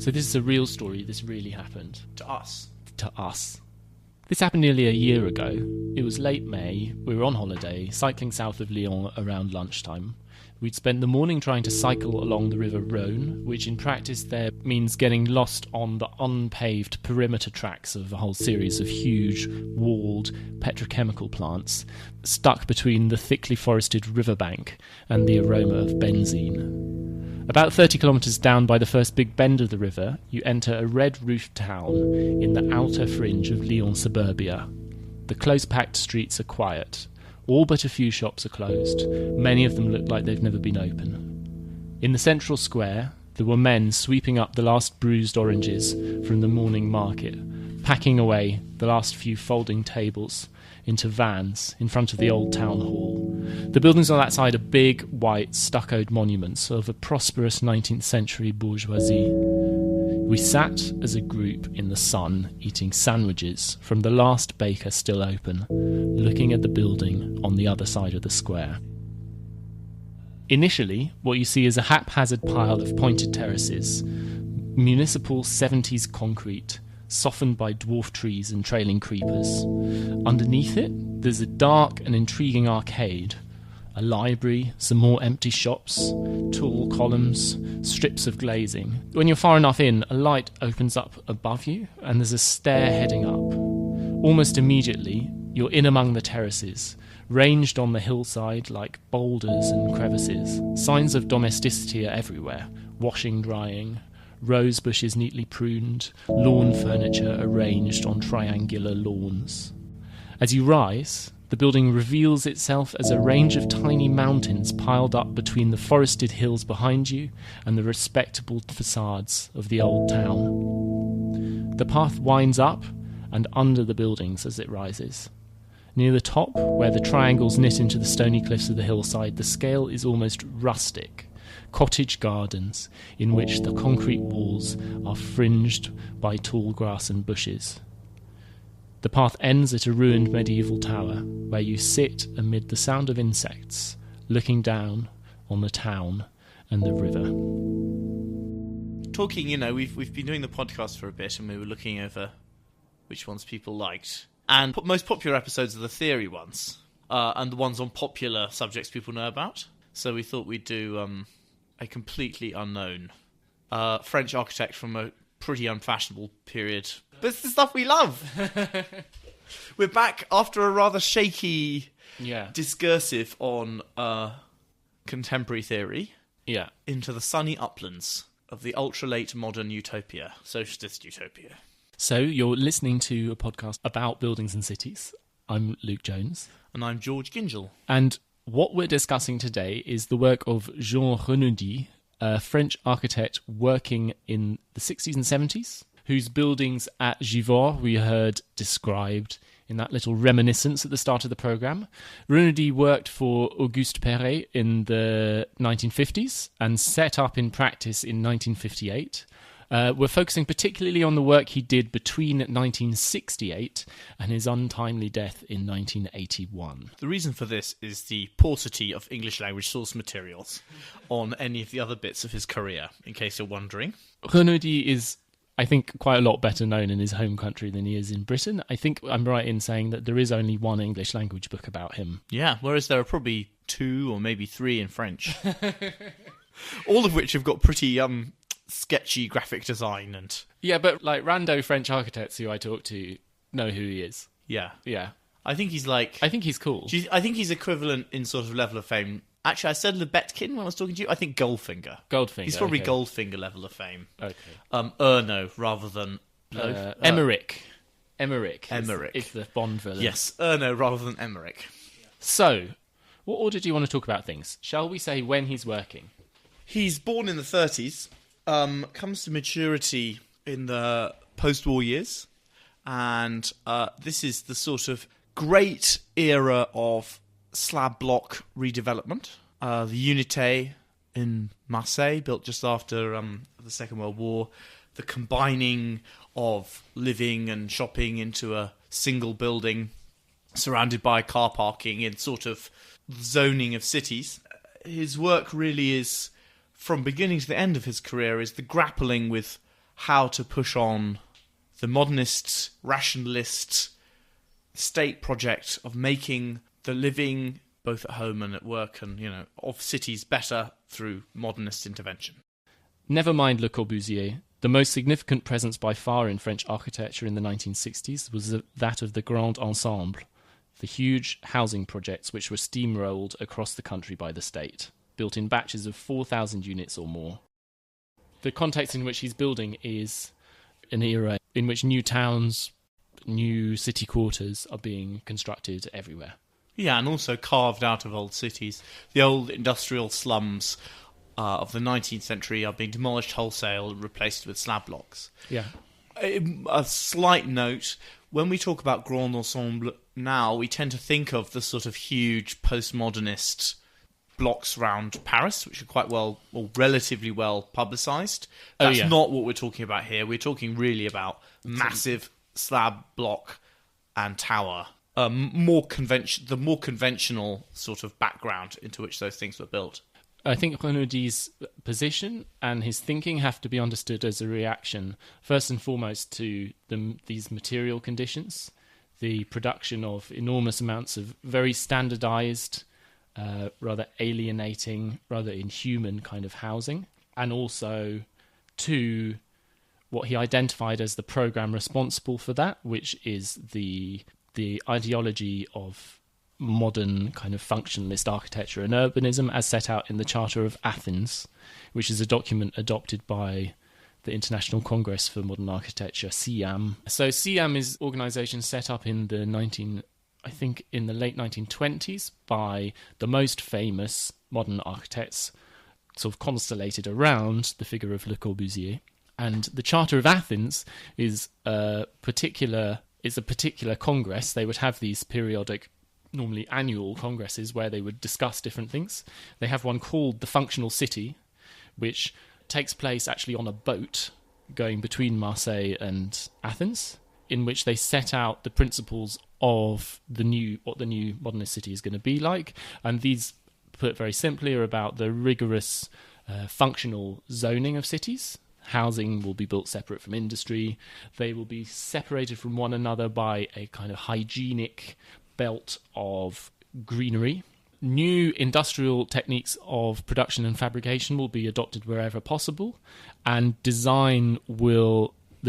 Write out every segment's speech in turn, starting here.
So this is a real story. This really happened. To us. To us. This happened nearly a year ago. It was late May. We were on holiday, cycling south of Lyon around lunchtime. We'd spent the morning trying to cycle along the river Rhône, which in practice there means getting lost on the unpaved perimeter tracks of a whole series of huge, walled petrochemical plants, stuck between the thickly forested riverbank and the aroma of benzene. About 30 kilometres down by the first big bend of the river, you enter a red-roofed town in the outer fringe of Lyon suburbia. The close-packed streets are quiet. All but a few shops are closed. Many of them look like they've never been open. In the central square, there were men sweeping up the last bruised oranges from the morning market, packing away the last few folding tables into vans in front of the old town hall. The buildings on that side are big, white, stuccoed monuments of a prosperous 19th century bourgeoisie. We sat as a group in the sun, eating sandwiches from the last baker still open, looking at the building on the other side of the square. Initially, what you see is a haphazard pile of pointed terraces, municipal 70s concrete, softened by dwarf trees and trailing creepers. Underneath it, there's a dark and intriguing arcade, a library, some more empty shops, tall columns, strips of glazing. When you're far enough in, a light opens up above you, and there's a stair heading up. Almost immediately, you're in among the terraces, ranged on the hillside like boulders and crevices. Signs of domesticity are everywhere, washing, drying, rose bushes neatly pruned, lawn furniture arranged on triangular lawns. As you rise, the building reveals itself as a range of tiny mountains piled up between the forested hills behind you and the respectable facades of the old town. The path winds up and under the buildings as it rises. Near the top, where the triangles knit into the stony cliffs of the hillside, the scale is almost rustic. Cottage gardens in which the concrete walls are fringed by tall grass and bushes. The path ends at a ruined medieval tower, where you sit amid the sound of insects, looking down on the town and the river. Talking, we've been doing the podcast for a bit, and we were looking over which ones people liked. And most popular episodes are the theory ones, and the ones on popular subjects people know about. So we thought we'd do a completely unknown French architect from a pretty unfashionable period. But it's the stuff we love. We're back after a rather shaky discursive on contemporary theory into the sunny uplands of the ultra-late modern Utopia, socialist Utopia. So you're listening to a podcast about buildings and cities. I'm Luke Jones. And I'm George Gingell. And what we're discussing today is the work of Jean Renaudie, a French architect working in the 60s and 70s, whose buildings at Givors we heard described in that little reminiscence at the start of the programme. Renaudie worked for Auguste Perret in the 1950s and set up in practice in 1958. We're focusing particularly on the work he did between 1968 and his untimely death in 1981. The reason for this is the paucity of English language source materials on any of the other bits of his career, in case you're wondering. Renaudie is, I think, quite a lot better known in his home country than he is in Britain. I think I'm right in saying that there is only one English language book about him. Yeah, whereas there are probably 2 or maybe 3 in French. All of which have got pretty sketchy graphic design and... Yeah, but like rando French architects who I talk to know who he is. Yeah. Yeah. I think he's cool. I think he's equivalent in sort of level of fame. Actually, I said Lebetkin when I was talking to you. I think Goldfinger. He's probably okay. Goldfinger level of fame. Okay. Erno rather than... Emmerich. Emmerich is the Bond villain. Yes, Erno rather than Emmerich. So, what order do you want to talk about things? Shall we say when he's working? He's born in the 30s. Comes to maturity in the post-war years, and this is the sort of great era of slab-block redevelopment. The Unité in Marseilles, built just after the Second World War, the combining of living and shopping into a single building, surrounded by car parking in sort of zoning of cities. His work really is... from beginning to the end of his career, is the grappling with how to push on the modernist, rationalist state project of making the living, both at home and at work, and of cities better through modernist intervention. Never mind Le Corbusier. The most significant presence by far in French architecture in the 1960s was that of the Grand Ensemble, the huge housing projects which were steamrolled across the country by the state, built in batches of 4,000 units or more. The context in which he's building is an era in which new towns, new city quarters are being constructed everywhere. Yeah, and also carved out of old cities. The old industrial slums of the 19th century are being demolished wholesale and replaced with slab blocks. Yeah. A slight note, when we talk about Grand Ensemble now, we tend to think of the sort of huge postmodernist blocks around Paris, which are quite well, or relatively well publicised. That's not what we're talking about here. We're talking really about massive slab block and tower. The more conventional sort of background into which those things were built. I think Renaudie's position and his thinking have to be understood as a reaction, first and foremost, to these material conditions, the production of enormous amounts of very standardised, rather alienating, rather inhuman kind of housing, and also to what he identified as the programme responsible for that, which is the ideology of modern kind of functionalist architecture and urbanism as set out in the Charter of Athens, which is a document adopted by the International Congress for Modern Architecture, CIAM. So CIAM is an organisation set up in the late 1920s by the most famous modern architects, sort of constellated around the figure of Le Corbusier. And the Charter of Athens is a particular congress. They would have these periodic, normally annual congresses where they would discuss different things. They have one called the Functional City, which takes place actually on a boat going between Marseilles and Athens, in which they set out the principles of what the new modernist city is going to be like. And these, put very simply, are about the rigorous functional zoning of cities. Housing will be built separate from industry. They will be separated from one another by a kind of hygienic belt of greenery. New industrial techniques of production and fabrication will be adopted wherever possible, and the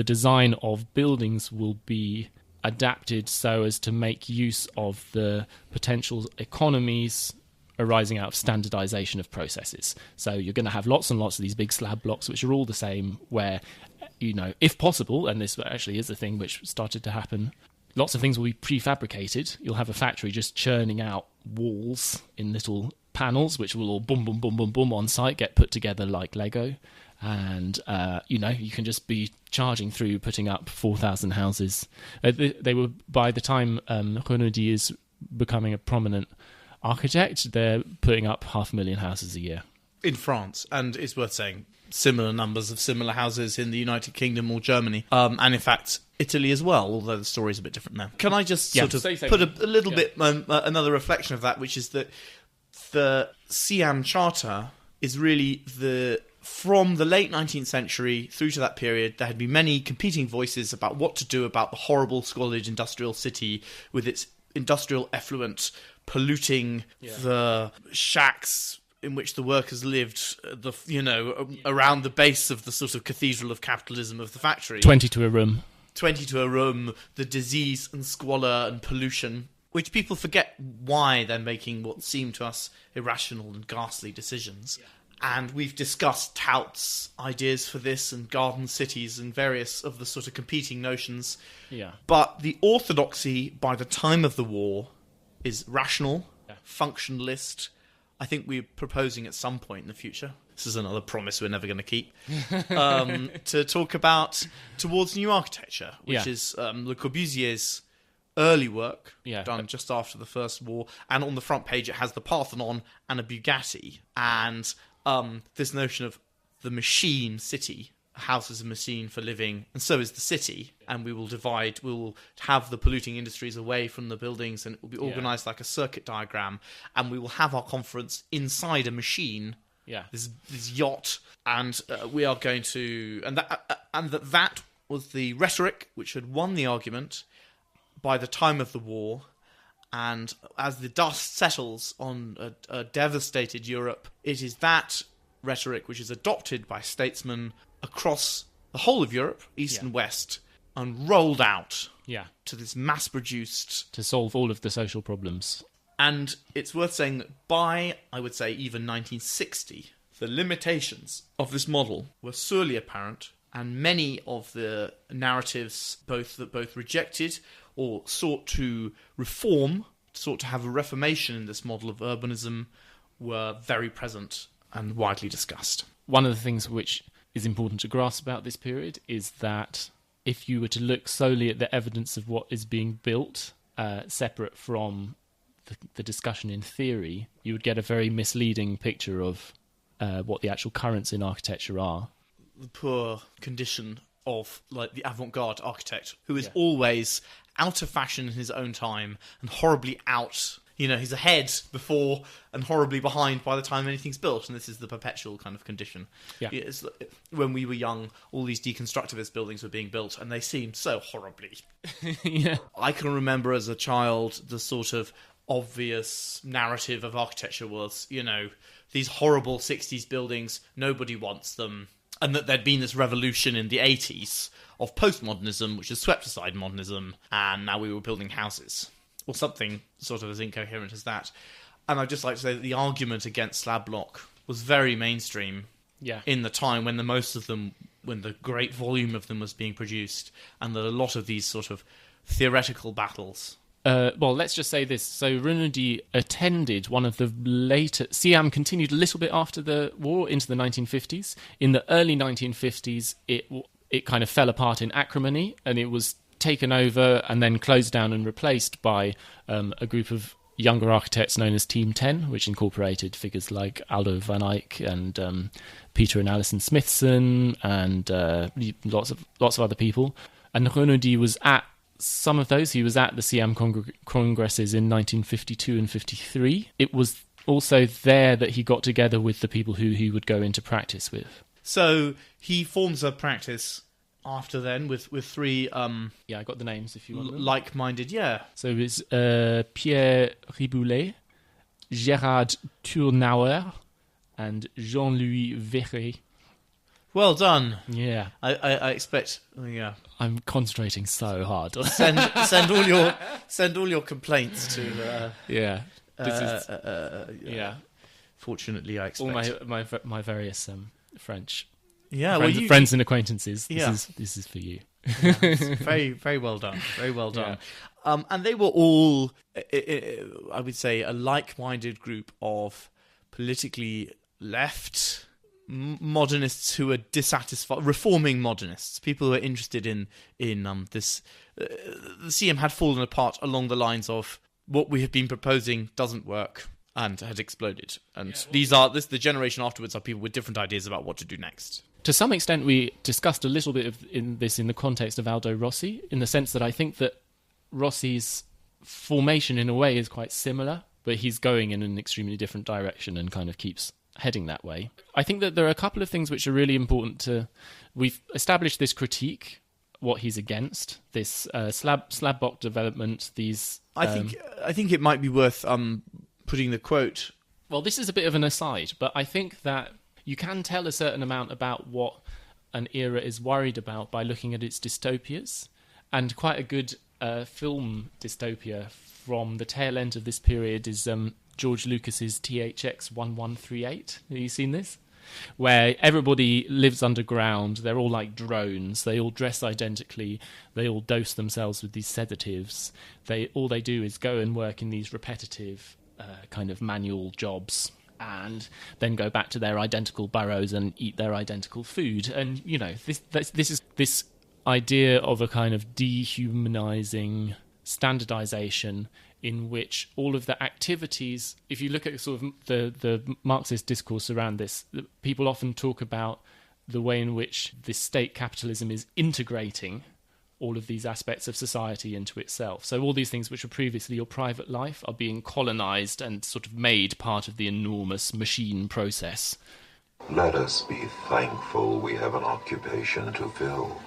design of buildings will be adapted so as to make use of the potential economies arising out of standardization of processes. So you're going to have lots and lots of these big slab blocks which are all the same, where, if possible, and this actually is a thing which started to happen, lots of things will be prefabricated. You'll have a factory just churning out walls in little panels, which will all boom, boom, boom, boom, boom on site, get put together like Lego. And, you can just be charging through putting up 4,000 houses. They were, by the time Renaudie is becoming a prominent architect, they're putting up 500,000 houses a year. In France, and it's worth saying, similar numbers of similar houses in the United Kingdom or Germany, and in fact Italy as well, although the story's a bit different there. Can I just put a little bit another reflection of that, which is that the Siam Charter is really from the late 19th century through to that period, there had been many competing voices about what to do about the horrible, squalid industrial city with its industrial effluent polluting the shacks in which the workers lived, around the base of the sort of cathedral of capitalism of the factory. 20 to a room, the disease and squalor and pollution, which people forget why they're making what seem to us irrational and ghastly decisions. Yeah. And we've discussed Taut's ideas for this and garden cities and various of the sort of competing notions. Yeah. But the orthodoxy by the time of the war is rational, functionalist. I think we're proposing at some point in the future, this is another promise we're never going to keep, to talk about towards new architecture, which is Le Corbusier's early work, done just after the First War. And on the front page it has the Parthenon and a Bugatti. And this notion of the machine city. A house is a machine for living, and so is the city. And we will have the polluting industries away from the buildings, and it will be organised like a circuit diagram. And we will have our conference inside a machine Yeah. This yacht, and we are going to, and that was the rhetoric which had won the argument by the time of the war. And as the dust settles on a devastated Europe, it is that rhetoric which is adopted by statesmen across the whole of Europe, East and West, and rolled out to this mass-produced... To solve all of the social problems. And it's worth saying that by, I would say, even 1960, the limitations of this model were sorely apparent, and many of the narratives that both rejected or sought to reform, sought to have a reformation in this model of urbanism, were very present and widely discussed. One of the things which is important to grasp about this period is that if you were to look solely at the evidence of what is being built, separate from the discussion in theory, you would get a very misleading picture of what the actual currents in architecture are. The poor condition of like the avant-garde architect, who is always out of fashion in his own time and horribly out. He's ahead before and horribly behind by the time anything's built, and this is the perpetual kind of condition. Yeah. When we were young, all these deconstructivist buildings were being built, and they seemed so horribly. I can remember as a child the sort of obvious narrative of architecture was, these horrible 60s buildings, nobody wants them, and that there'd been this revolution in the 80s of postmodernism, which has swept aside modernism, and now we were building houses. Or something sort of as incoherent as that. And I'd just like to say that the argument against slab-block was very mainstream in the time when when the great volume of them was being produced, and that a lot of these sort of theoretical battles... well, let's just say this. So Renaudie attended one of the later... Siam continued a little bit after the war into the 1950s. In the early 1950s, it kind of fell apart in acrimony, and it was taken over and then closed down and replaced by a group of younger architects known as Team 10, which incorporated figures like Aldo van Eyck and Peter and Alison Smithson and lots of other people. And Renaudie was at some of those. He was at the Siam Congresses in 1952 and 53. It was also there that he got together with the people who he would go into practice with. So he forms a practice... after then, with three... I got the names if you want them. Like-minded, So it's Pierre Riboulet, Gérard Tournauer, and Jean-Louis Verret. Well done. Yeah. I expect... I'm concentrating so hard. send all your complaints to... Fortunately, I expect... All my various French... friends and acquaintances. This is for you. Very, very well done. Very well done. Yeah. And they were all, I would say, a like-minded group of politically left modernists who were dissatisfied, reforming modernists, people who were interested in this. The CM had fallen apart along the lines of what we have been proposing doesn't work and had exploded. And the generation afterwards are people with different ideas about what to do next. To some extent, we discussed a little bit in the context of Aldo Rossi, in the sense that I think that Rossi's formation, in a way, is quite similar, but he's going in an extremely different direction and kind of keeps heading that way. I think that there are a couple of things which are really important to... We've established this critique, what he's against, this slab-block development, these... I think it might be worth putting the quote... Well, this is a bit of an aside, but I think that you can tell a certain amount about what an era is worried about by looking at its dystopias. And quite a good film dystopia from the tail end of this period is George Lucas's THX 1138. Have you seen this? Where everybody lives underground, they're all like drones, they all dress identically, they all dose themselves with these sedatives. All they do is go and work in these repetitive kind of manual jobs, and then go back to their identical burrows and eat their identical food. And, this is this idea of a kind of dehumanizing standardization in which all of the activities, if you look at sort of the Marxist discourse around this, people often talk about the way in which this state capitalism is integrating all of these aspects of society into itself. So all these things which were previously your private life are being colonized and sort of made part of the enormous machine process. Let us be thankful we have an occupation to fill.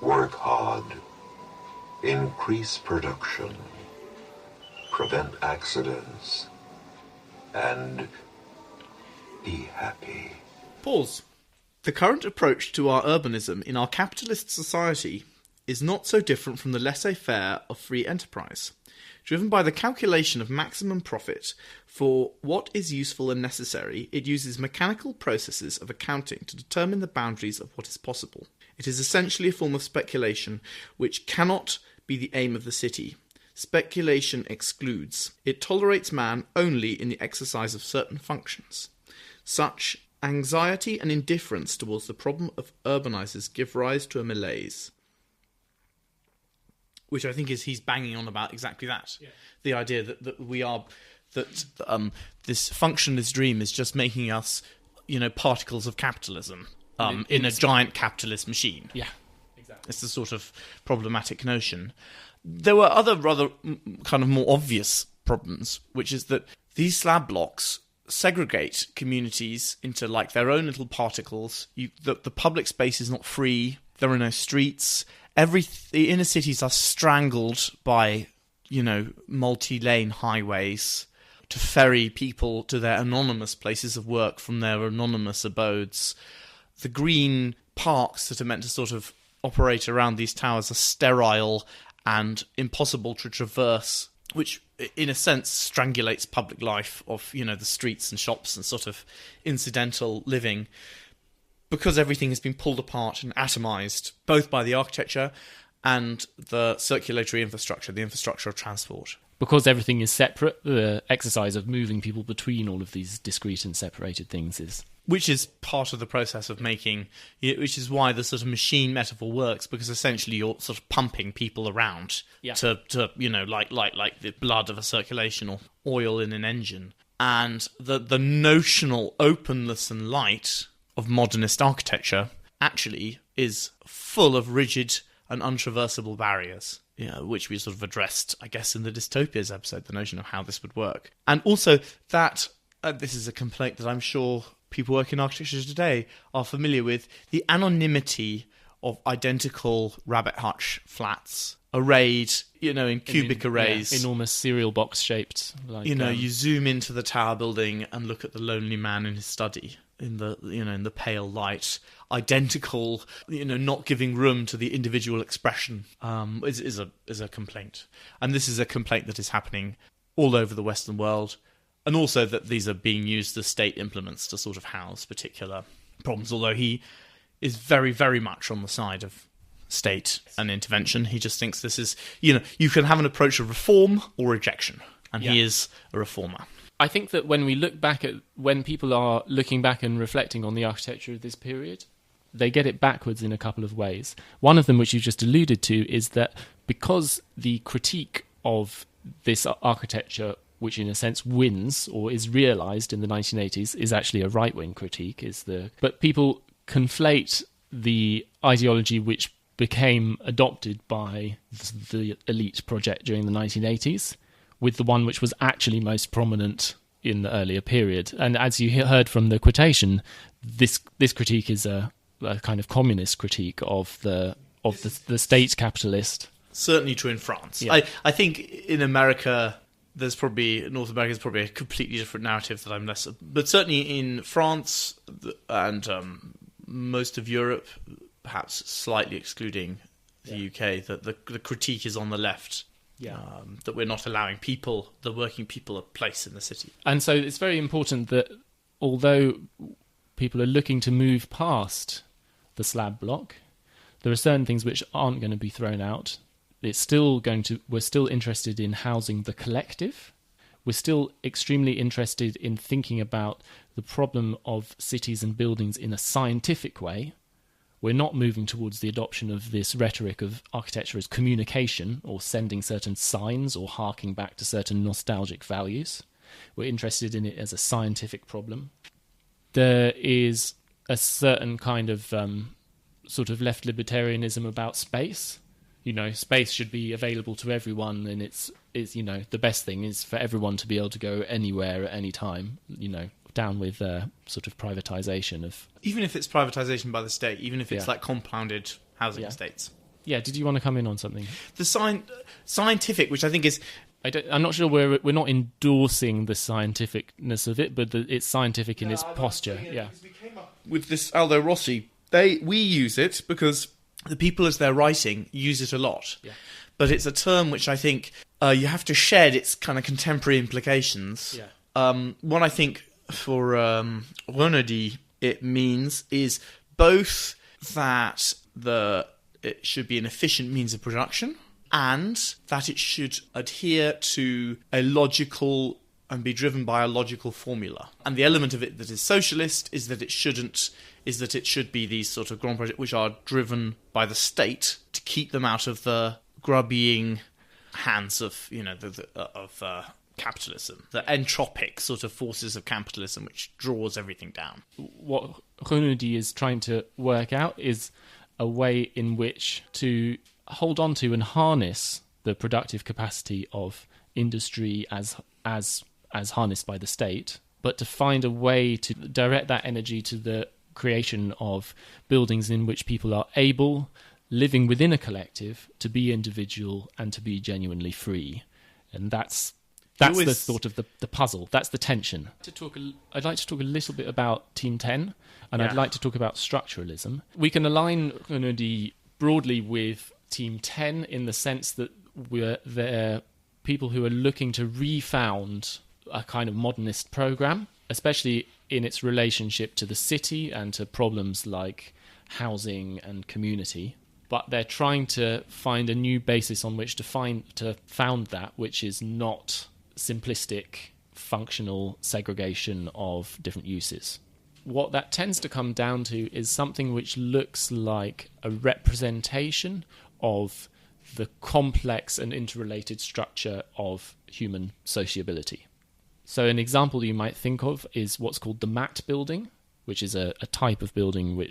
Work hard. Increase production. Prevent accidents. And be happy. Pause. The current approach to our urbanism in our capitalist society is not so different from the laissez-faire of free enterprise. Driven by the calculation of maximum profit for what is useful and necessary, it uses mechanical processes of accounting to determine the boundaries of what is possible. It is essentially a form of speculation which cannot be the aim of the city. Speculation excludes. It tolerates man only in the exercise of certain functions. Such anxiety and indifference towards the problem of urbanizers give rise to a malaise. Which I think is he's banging on about exactly that. Yeah. The idea that we are... that this functionless dream is just making us, particles of capitalism in a giant capitalist machine. Yeah, exactly. It's the sort of problematic notion. There were other rather kind of more obvious problems, which is that these slab blocks segregate communities into like their own little particles. The public space is not free. There are no streets. The inner cities are strangled by, multi-lane highways to ferry people to their anonymous places of work from their anonymous abodes. The green parks that are meant to sort of operate around these towers are sterile and impossible to traverse, which in a sense strangulates public life of, the streets and shops and sort of incidental living, because everything has been pulled apart and atomized, both by the architecture and the circulatory infrastructure, the infrastructure of transport. Because everything is separate, the exercise of moving people between all of these discrete and separated things is... Which is part of the process of making... Which is why the sort of machine metaphor works, because essentially you're sort of pumping people around to like the blood of a circulation or oil in an engine. And the notional openness and light of modernist architecture actually is full of rigid and untraversable barriers. Which we sort of addressed, I guess, in the Dystopias episode, the notion of how this would work. And also that, this is a complaint that I'm sure people working in architecture today are familiar with, the anonymity of identical rabbit hutch flats arrayed, in cubic arrays. Yeah, enormous cereal box shaped. Like, you zoom into the tower building and look at the lonely man in his study in the pale light. Identical, not giving room to the individual expression is a complaint. And this is a complaint that is happening all over the Western world. And also that these are being used as state implements to sort of house particular problems, although he is very, very much on the side of state and intervention. He just thinks this is, you can have an approach of reform or rejection, and he is a reformer. I think that when people are looking back and reflecting on the architecture of this period, they get it backwards in a couple of ways. One of them, which you just alluded to, is that because the critique of this architecture, which in a sense wins or is realised in the 1980s, is actually a right-wing critique. But people conflate the ideology which became adopted by the elite project during the 1980s with the one which was actually most prominent in the earlier period. And as you heard from the quotation, this critique is a kind of communist critique of the state capitalist. Certainly true in France. Yeah. I think in America... North America is probably a completely different narrative that I'm less... But certainly in France and most of Europe, perhaps slightly excluding the UK, that the critique is on the left. Yeah. That we're not allowing the working people, a place in the city. And so it's very important that although people are looking to move past the slab block, there are certain things which aren't going to be thrown out. We're still interested in housing the collective. We're still extremely interested in thinking about the problem of cities and buildings in a scientific way. We're not moving towards the adoption of this rhetoric of architecture as communication or sending certain signs or harking back to certain nostalgic values. We're interested in it as a scientific problem. There is a certain kind of sort of left libertarianism about space. Space should be available to everyone, and it's the best thing is for everyone to be able to go anywhere at any time. Down with sort of privatization of... Even if it's privatization by the state, even if it's like compounded housing estates. Yeah, did you want to come in on something? The scientific, which I think is... I'm not sure we're not endorsing the scientificness of it, but it's scientific in its posture. Yeah. We came up with this Aldo Rossi. We use it because the people as they're writing use it a lot. Yeah. But it's a term which I think you have to shed its kind of contemporary implications. Yeah. What I think for Renaudie it means is both that it should be an efficient means of production, and that it should adhere to a logical and be driven by a logical formula. And the element of it that is socialist is that it should be these sort of grand projects which are driven by the state to keep them out of the grubbying hands of capitalism, the entropic sort of forces of capitalism which draws everything down. What Renaudie is trying to work out is a way in which to hold on to and harness the productive capacity of industry as harnessed by the state, but to find a way to direct that energy to the creation of buildings in which people are able, living within a collective, to be individual and to be genuinely free. And that's the sort of the puzzle. That's the tension. I'd like to talk a little bit about Team 10, and I'd like to talk about structuralism. We can align Renaudie broadly with Team 10 in the sense that they're people who are looking to refound a kind of modernist program, especially in its relationship to the city and to problems like housing and community. But they're trying to find a new basis on which to found that, which is not simplistic, functional segregation of different uses. What that tends to come down to is something which looks like a representation of the complex and interrelated structure of human sociability. So an example you might think of is what's called the Matt building, which is a type of building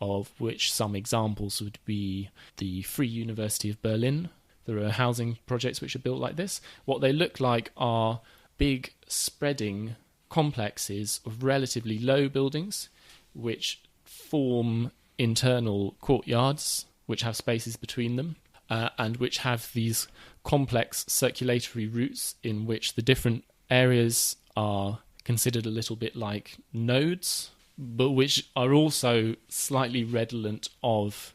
of which some examples would be the Free University of Berlin. There are housing projects which are built like this. What they look like are big spreading complexes of relatively low buildings which form internal courtyards which have spaces between them and which have these complex circulatory routes in which the different areas are considered a little bit like nodes, but which are also slightly redolent of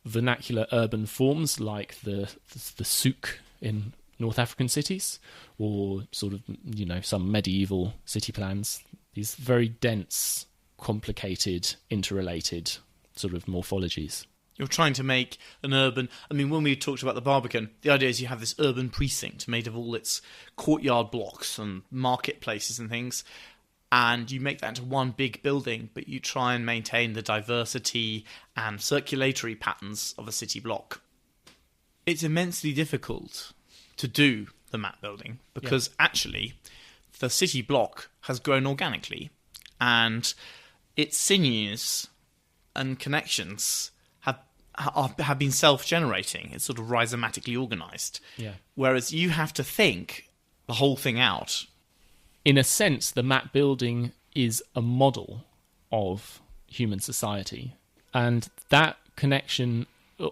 vernacular urban forms like the souk in North African cities, or sort of, some medieval city plans. These very dense, complicated, interrelated sort of morphologies. You're trying to make an urban... when we talked about the Barbican, the idea is you have this urban precinct made of all its courtyard blocks and marketplaces and things, and you make that into one big building, but you try and maintain the diversity and circulatory patterns of a city block. It's immensely difficult to do the Matt building because actually the city block has grown organically, and its sinews and connections have been self-generating. It's sort of rhizomatically organised. Yeah. Whereas you have to think the whole thing out. In a sense, the Matt building is a model of human society. And that connection,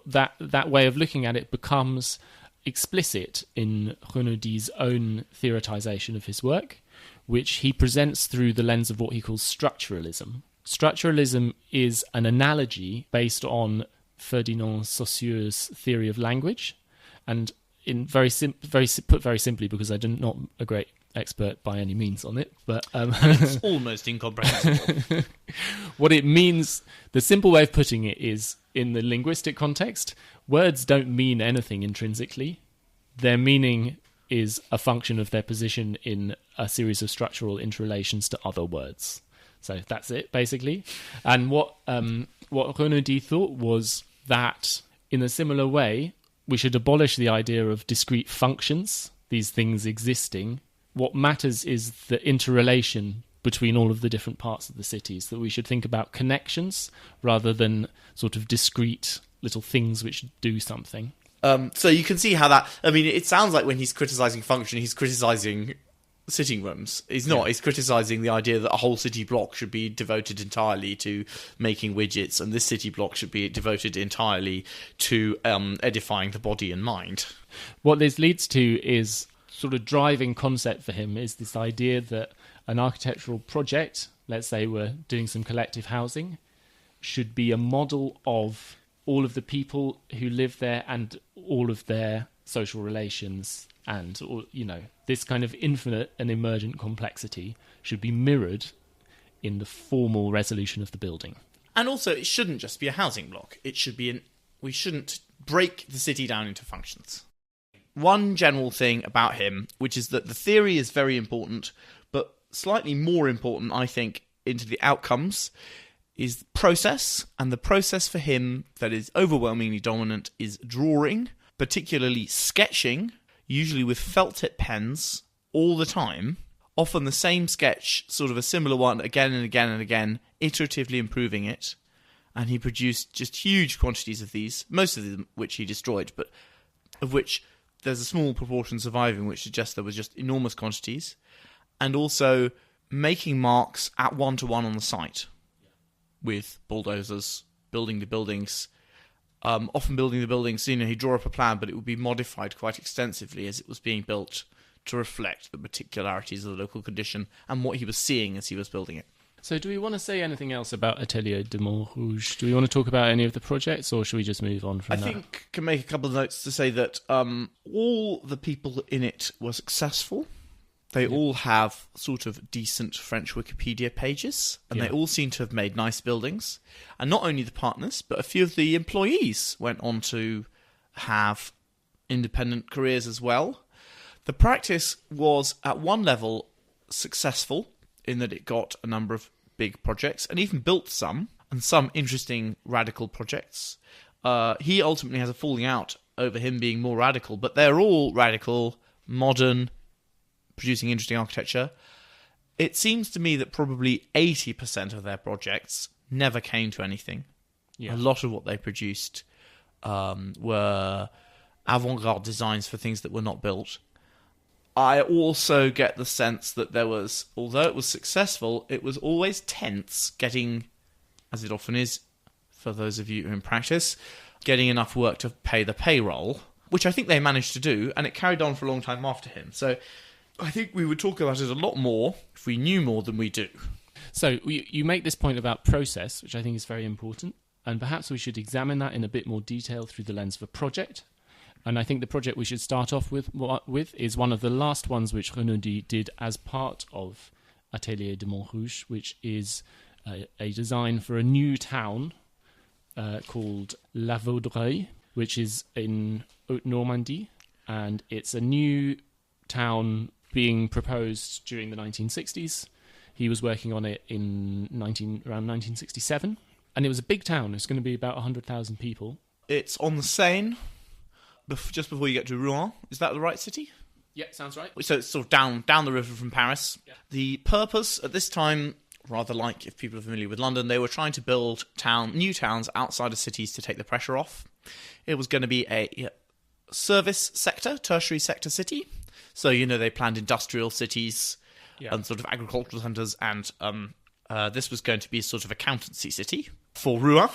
that way of looking at it becomes explicit in Renaudie's own theoretisation of his work, which he presents through the lens of what he calls structuralism. Structuralism is an analogy based on Ferdinand Saussure's theory of language, and in very simply, because I'm not a great expert by any means on it, but it's almost incomprehensible. What it means, the simple way of putting it is, in the linguistic context, words don't mean anything intrinsically. Their meaning is a function of their position in a series of structural interrelations to other words. So that's it, basically. And what Renaudie thought was that, in a similar way, we should abolish the idea of discrete functions, these things existing. What matters is the interrelation between all of the different parts of the cities, that we should think about connections rather than sort of discrete little things which do something. So you can see how that... I mean, it sounds like when he's criticising function, he's criticising sitting rooms. He's not. He's criticising the idea that a whole city block should be devoted entirely to making widgets, and this city block should be devoted entirely to edifying the body and mind. What this leads to is sort of driving concept for him is this idea that an architectural project, let's say we're doing some collective housing, should be a model of all of the people who live there and all of their social relations, and, you know, this kind of infinite and emergent complexity should be mirrored in the formal resolution of the building. And also, it shouldn't just be a housing block. It should be we shouldn't break the city down into functions. One general thing about him, which is that the theory is very important, but slightly more important, I think, into the outcomes, is the process. And the process for him that is overwhelmingly dominant is drawing, particularly sketching, usually with felt tip pens, all the time. Often the same sketch, sort of a similar one, again and again and again, iteratively improving it. And he produced just huge quantities of these, most of them which he destroyed, but of which there's a small proportion surviving, which suggests there was just enormous quantities. And also making marks at one-to-one on the site with bulldozers, building the buildings. Often building the buildings, you know, he'd draw up a plan, but it would be modified quite extensively as it was being built to reflect the particularities of the local condition and what he was seeing as he was building it. So do we want to say anything else about Atelier de Montrouge? Do we want to talk about any of the projects, or should we just move on from that? I think can make a couple of notes to say that all the people in it were successful. They all have sort of decent French Wikipedia pages, and they all seem to have made nice buildings. And not only the partners, but a few of the employees went on to have independent careers as well. The practice was, at one level, successful in that it got a number of big projects, and even built some, and some interesting radical projects. He ultimately has a falling out over him being more radical, but they're all radical, modern, producing interesting architecture. It seems to me that probably 80% of their projects never came to anything. A lot of what they produced were avant-garde designs for things that were not built. I also get the sense that there was, although it was successful, it was always tense getting, as it often is for those of you who are in practice, getting enough work to pay the payroll, which I think they managed to do, and it carried on for a long time after him. So I think we would talk about it a lot more if we knew more than we do. So you make this point about process, which I think is very important, and perhaps we should examine that in a bit more detail through the lens of a project. And I think the project we should start off with is one of the last ones which Renaudie did as part of Atelier de Montrouge, which is a design for a new town called La Vaudreuil, which is in Haute-Normandy, and it's a new town being proposed during the 1960s. He was working on it in around 1967, and it was a big town. It's going to be about 100,000 people. It's on the Seine, just before you get to Rouen. Is that the right city? Yeah, sounds right. So it's sort of down the river from Paris. Yeah. The purpose at this time, rather like if people are familiar with London, they were trying to build new towns outside of cities to take the pressure off. It was going to be a service sector, tertiary sector city. So, you know, they planned industrial cities and sort of agricultural centres, and this was going to be sort of accountancy city for Rouen.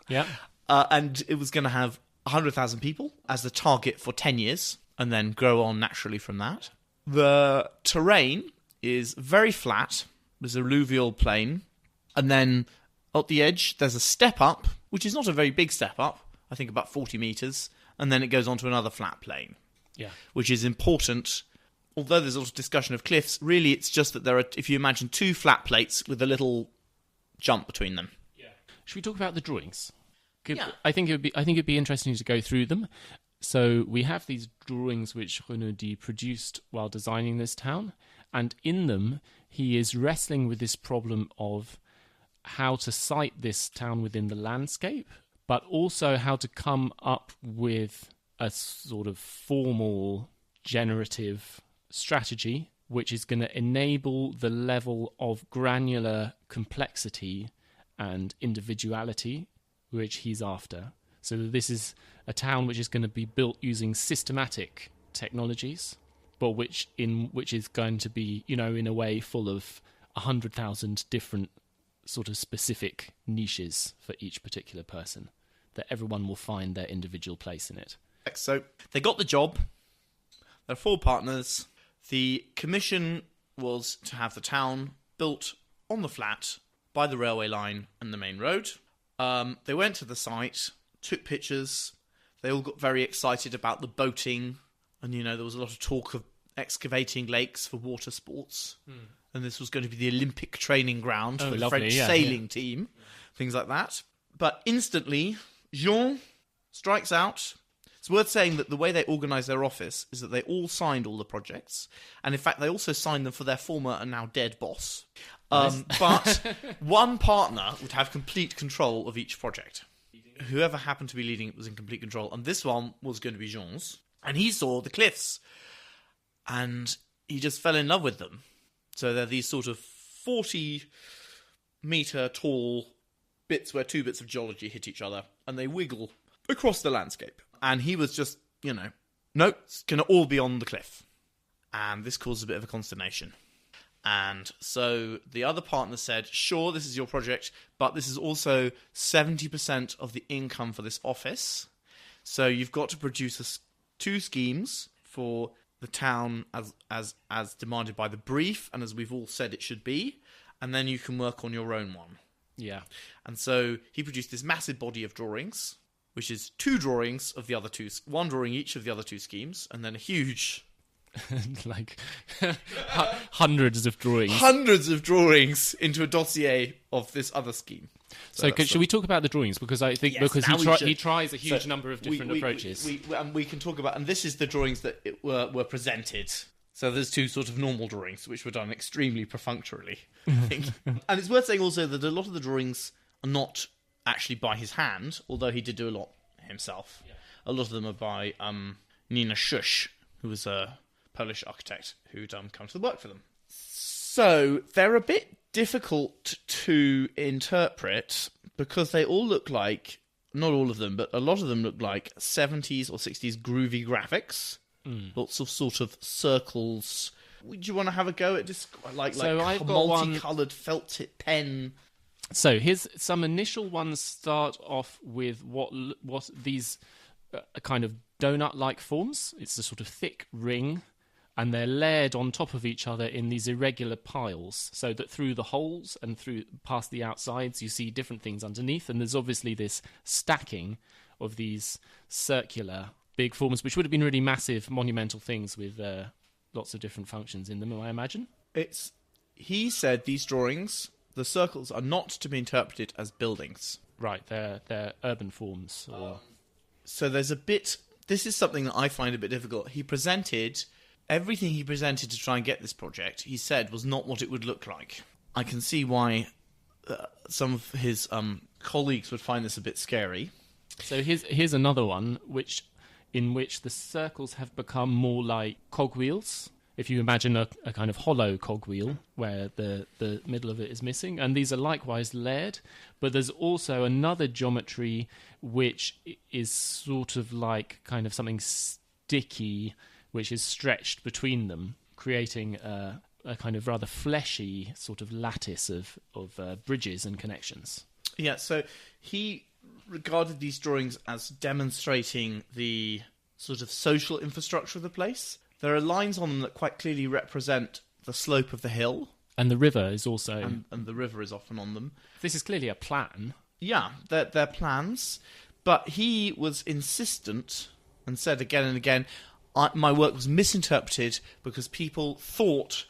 Yeah. And it was going to have 100,000 people as the target for 10 years, and then grow on naturally from that. The terrain is very flat. There's a alluvial plain, and then at the edge there's a step up, which is not a very big step up, I think about 40 metres, and then it goes on to another flat plain. Yeah. Which is important. Although there's a lot of discussion of cliffs, really it's just that there are, if you imagine, two flat plates with a little jump between them. Yeah. Should we talk about the drawings? I think it'd be interesting to go through them. So we have these drawings which Renaudie produced while designing this town, and in them he is wrestling with this problem of how to site this town within the landscape, but also how to come up with a sort of formal generative strategy which is going to enable the level of granular complexity and individuality which he's after. So this is a town which is going to be built using systematic technologies, but which is going to be, in a way, full of 100,000 different sort of specific niches for each particular person, that everyone will find their individual place in it. So they got the job. There are 4 partners. The commission was to have the town built on the flat by the railway line and the main road. They went to the site, took pictures. They all got very excited about the boating. And, there was a lot of talk of excavating lakes for water sports. And this was going to be the Olympic training ground for the French sailing team. Things like that. But instantly, Jean strikes out. It's worth saying that the way they organised their office is that they all signed all the projects. And in fact, they also signed them for their former and now dead boss. But one partner would have complete control of each project. Whoever happened to be leading it was in complete control. And this one was going to be Jean's. And he saw the cliffs. And he just fell in love with them. So they're these sort of 40-metre tall bits where 2 bits of geology hit each other. And they wiggle across the landscape. And he was just, no, it's going to all be on the cliff. And this caused a bit of a consternation. And so the other partner said, sure, this is your project, but this is also 70% of the income for this office. So you've got to produce 2 schemes for the town as demanded by the brief, and as we've all said it should be, and then you can work on your own one. Yeah. And so he produced this massive body of drawings, which is 2 drawings of the other 2, 1 drawing each of the other 2 schemes, and then a huge... like hundreds of drawings. Hundreds of drawings into a dossier of this other scheme. So should we talk about the drawings? Because I think he tries a huge number of different approaches. We can talk about... And this is the drawings that were presented. So there's 2 sort of normal drawings, which were done extremely perfunctorily, I think. And it's worth saying also that a lot of the drawings are not actually by his hand, although he did do a lot himself. Yeah. A lot of them are by Nina Schusch, who was a Polish architect who'd come to work for them. So they're a bit difficult to interpret because they all look like, not all of them, but a lot of them look like 70s or 60s groovy graphics. Lots of sort of circles. Would you want to have a go at like multicoloured felt tip pen? So here's some initial ones. Start off with what these kind of donut-like forms. It's a sort of thick ring, and they're layered on top of each other in these irregular piles, so that through the holes and through past the outsides you see different things underneath. And there's obviously this stacking of these circular big forms, which would have been really massive monumental things with lots of different functions in them, I imagine. He said these drawings, the circles, are not to be interpreted as buildings. Right, they're urban forms. So there's a bit... This is something that I find a bit difficult. Everything he presented to try and get this project, he said, was not what it would look like. I can see why some of his colleagues would find this a bit scary. So here's another one, in which the circles have become more like cog wheels. If you imagine a kind of hollow cog wheel where the middle of it is missing, and these are likewise layered, but there's also another geometry which is sort of like kind of something sticky, which is stretched between them, creating a kind of rather fleshy sort of lattice of bridges and connections. Yeah, so he regarded these drawings as demonstrating the sort of social infrastructure of the place. There are lines on them that quite clearly represent the slope of the hill. And the river is also... And the river is often on them. This is clearly a plan. Yeah, they're plans. But he was insistent and said again and again, my work was misinterpreted because people thought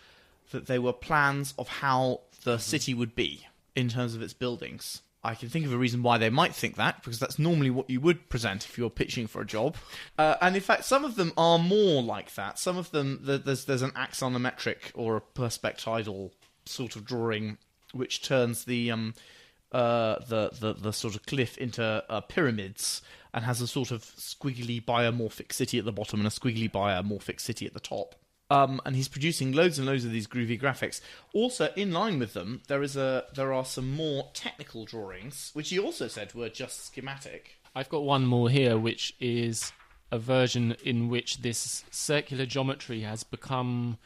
that they were plans of how the city would be in terms of its buildings. I can think of a reason why they might think that, because that's normally what you would present if you're pitching for a job. And in fact, some of them are more like that. Some of them, there's an axonometric or a perspectidal sort of drawing, which turns the sort of cliff into pyramids and has a sort of squiggly biomorphic city at the bottom and a squiggly biomorphic city at the top. And he's producing loads and loads of these groovy graphics. Also, in line with them, there are some more technical drawings, which he also said were just schematic. I've got one more here, which is a version in which this circular geometry has become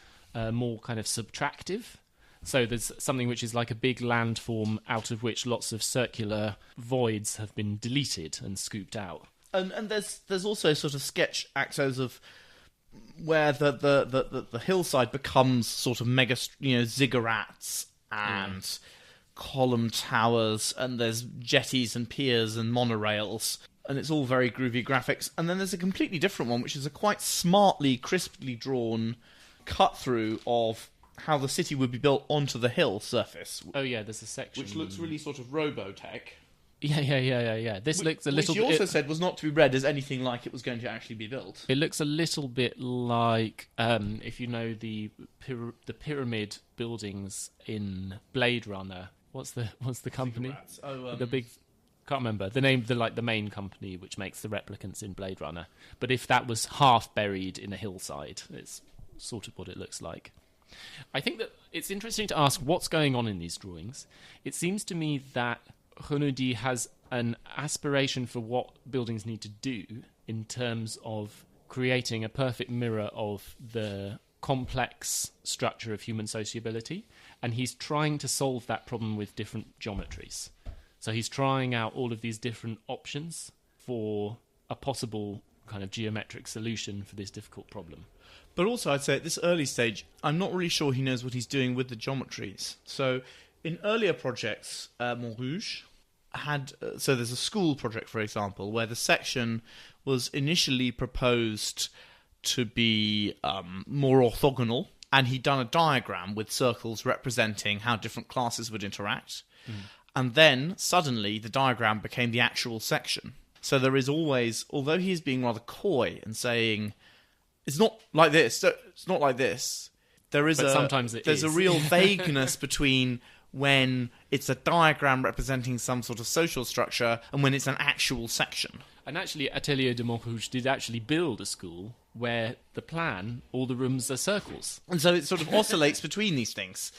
more kind of subtractive. So there's something which is like a big landform out of which lots of circular voids have been deleted and scooped out. And there's also sort of sketch axos of where the hillside becomes sort of mega, ziggurats and column towers, and there's jetties and piers and monorails, and it's all very groovy graphics. And then there's a completely different one, which is a quite smartly, crisply drawn cut through of how the city would be built onto the hill surface. Oh yeah, there's a section which looks really sort of Robotech. Yeah. This looks a little. Which he also said was not to be read as anything like it was going to actually be built. It looks a little bit like if you know the pyramid buildings in Blade Runner. What's the company? The big. Can't remember the name. The main company which makes the replicants in Blade Runner. But if that was half buried in a hillside, it's sort of what it looks like. I think that it's interesting to ask what's going on in these drawings. It seems to me that Renaudie has an aspiration for what buildings need to do in terms of creating a perfect mirror of the complex structure of human sociability, and he's trying to solve that problem with different geometries. So he's trying out all of these different options for a possible kind of geometric solution for this difficult problem. But also, I'd say at this early stage, I'm not really sure he knows what he's doing with the geometries. So in earlier projects, Montrouge had... so there's a school project, for example, where the section was initially proposed to be more orthogonal, and he'd done a diagram with circles representing how different classes would interact. And then, suddenly, the diagram became the actual section. So there is always... although he is being rather coy and saying... it's not like this. It's not like this. There's a real vagueness between when it's a diagram representing some sort of social structure and when it's an actual section. And actually, Atelier de Montrouge did actually build a school where the plan, all the rooms are circles. And so it sort of oscillates between these things.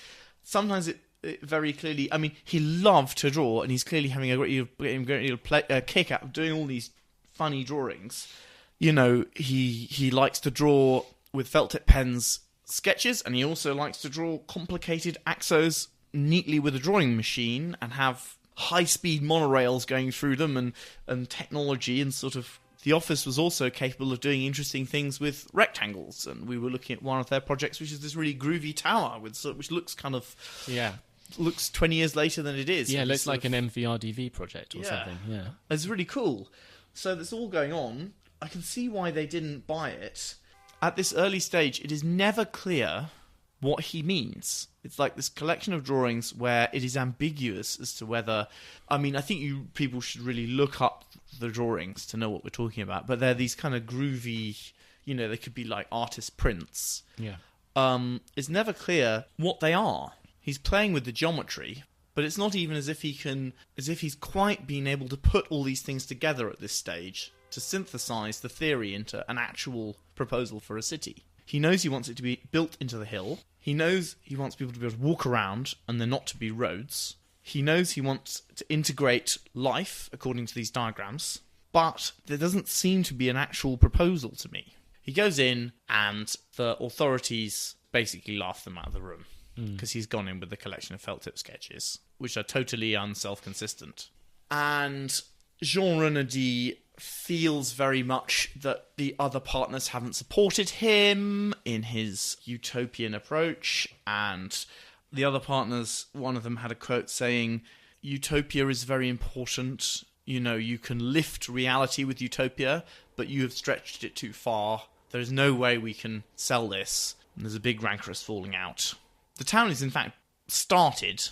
Sometimes it very clearly... I mean, he loved to draw, and he's clearly having a great kick out of doing all these funny drawings. You know, he likes to draw with felt tip pens sketches, and he also likes to draw complicated axos neatly with a drawing machine and have high-speed monorails going through them and technology, and sort of... The office was also capable of doing interesting things with rectangles, and we were looking at one of their projects, which is this really groovy tower, which looks kind of... yeah. Looks 20 years later than it is. Yeah, it looks like an MVRDV project or something, yeah. It's really cool. So that's all going on. I can see why they didn't buy it. At this early stage, it is never clear what he means. It's like this collection of drawings where it is ambiguous as to whether... I mean, I think you people should really look up the drawings to know what we're talking about, but they're these kind of groovy... they could be like artist prints. Yeah. It's never clear what they are. He's playing with the geometry, but it's not even as if he's quite been able to put all these things together at this stage to synthesize the theory into an actual proposal for a city. He knows he wants it to be built into the hill. He knows he wants people to be able to walk around and there not to be roads. He knows he wants to integrate life according to these diagrams, but there doesn't seem to be an actual proposal to me. He goes in and the authorities basically laugh them out of the room because he's gone in with the collection of felt tip sketches, which are totally unself-consistent. And Jean Renaudie feels very much that the other partners haven't supported him in his utopian approach, and the other partners, one of them had a quote saying, "Utopia is very important. You can lift reality with utopia, but you have stretched it too far. There is no way we can sell this." And there's a big rancorous falling out. The town is in fact started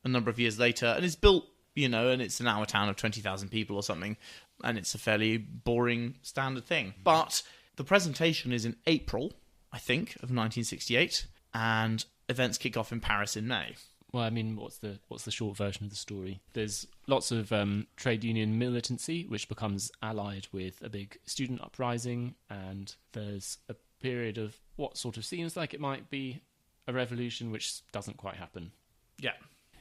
a number of years later and is built, and it's now a town of 20,000 people or something, and it's a fairly boring standard thing. But the presentation is in April, I think, of 1968, and events kick off in Paris in May. Well, I mean, what's the short version of the story? There's lots of trade union militancy, which becomes allied with a big student uprising, and there's a period of what sort of seems like it might be a revolution, which doesn't quite happen. Yeah.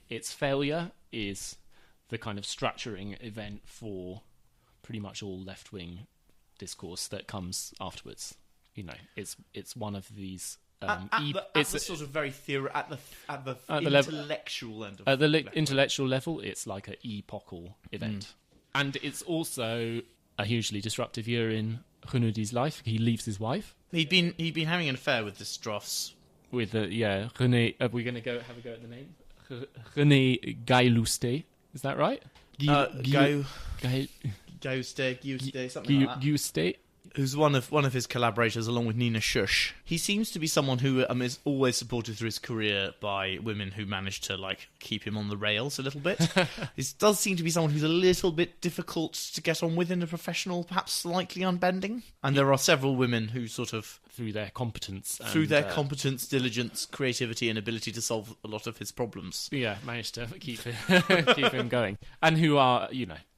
Its failure is the kind of structuring event for pretty much all left-wing discourse that comes afterwards. You know, it's one of these. At the sort of very at the intellectual end of at the intellectual level, it's like an epochal event, and it's also a hugely disruptive year in Renaudie's life. He leaves his wife. He'd been having an affair with this Dross. With René. Are we going to have a go at the name? René Gailusté. Is that right? Gauste, something like that. Gauste. Who's one of his collaborators, along with Nina Schusch. He seems to be someone who is always supported through his career by women who manage to keep him on the rails a little bit. This does seem to be someone who's a little bit difficult to get on with in a professional, perhaps slightly unbending. And there are several women who sort of through their competence, diligence, creativity, and ability to solve a lot of his problems, managed to keep him going, and who are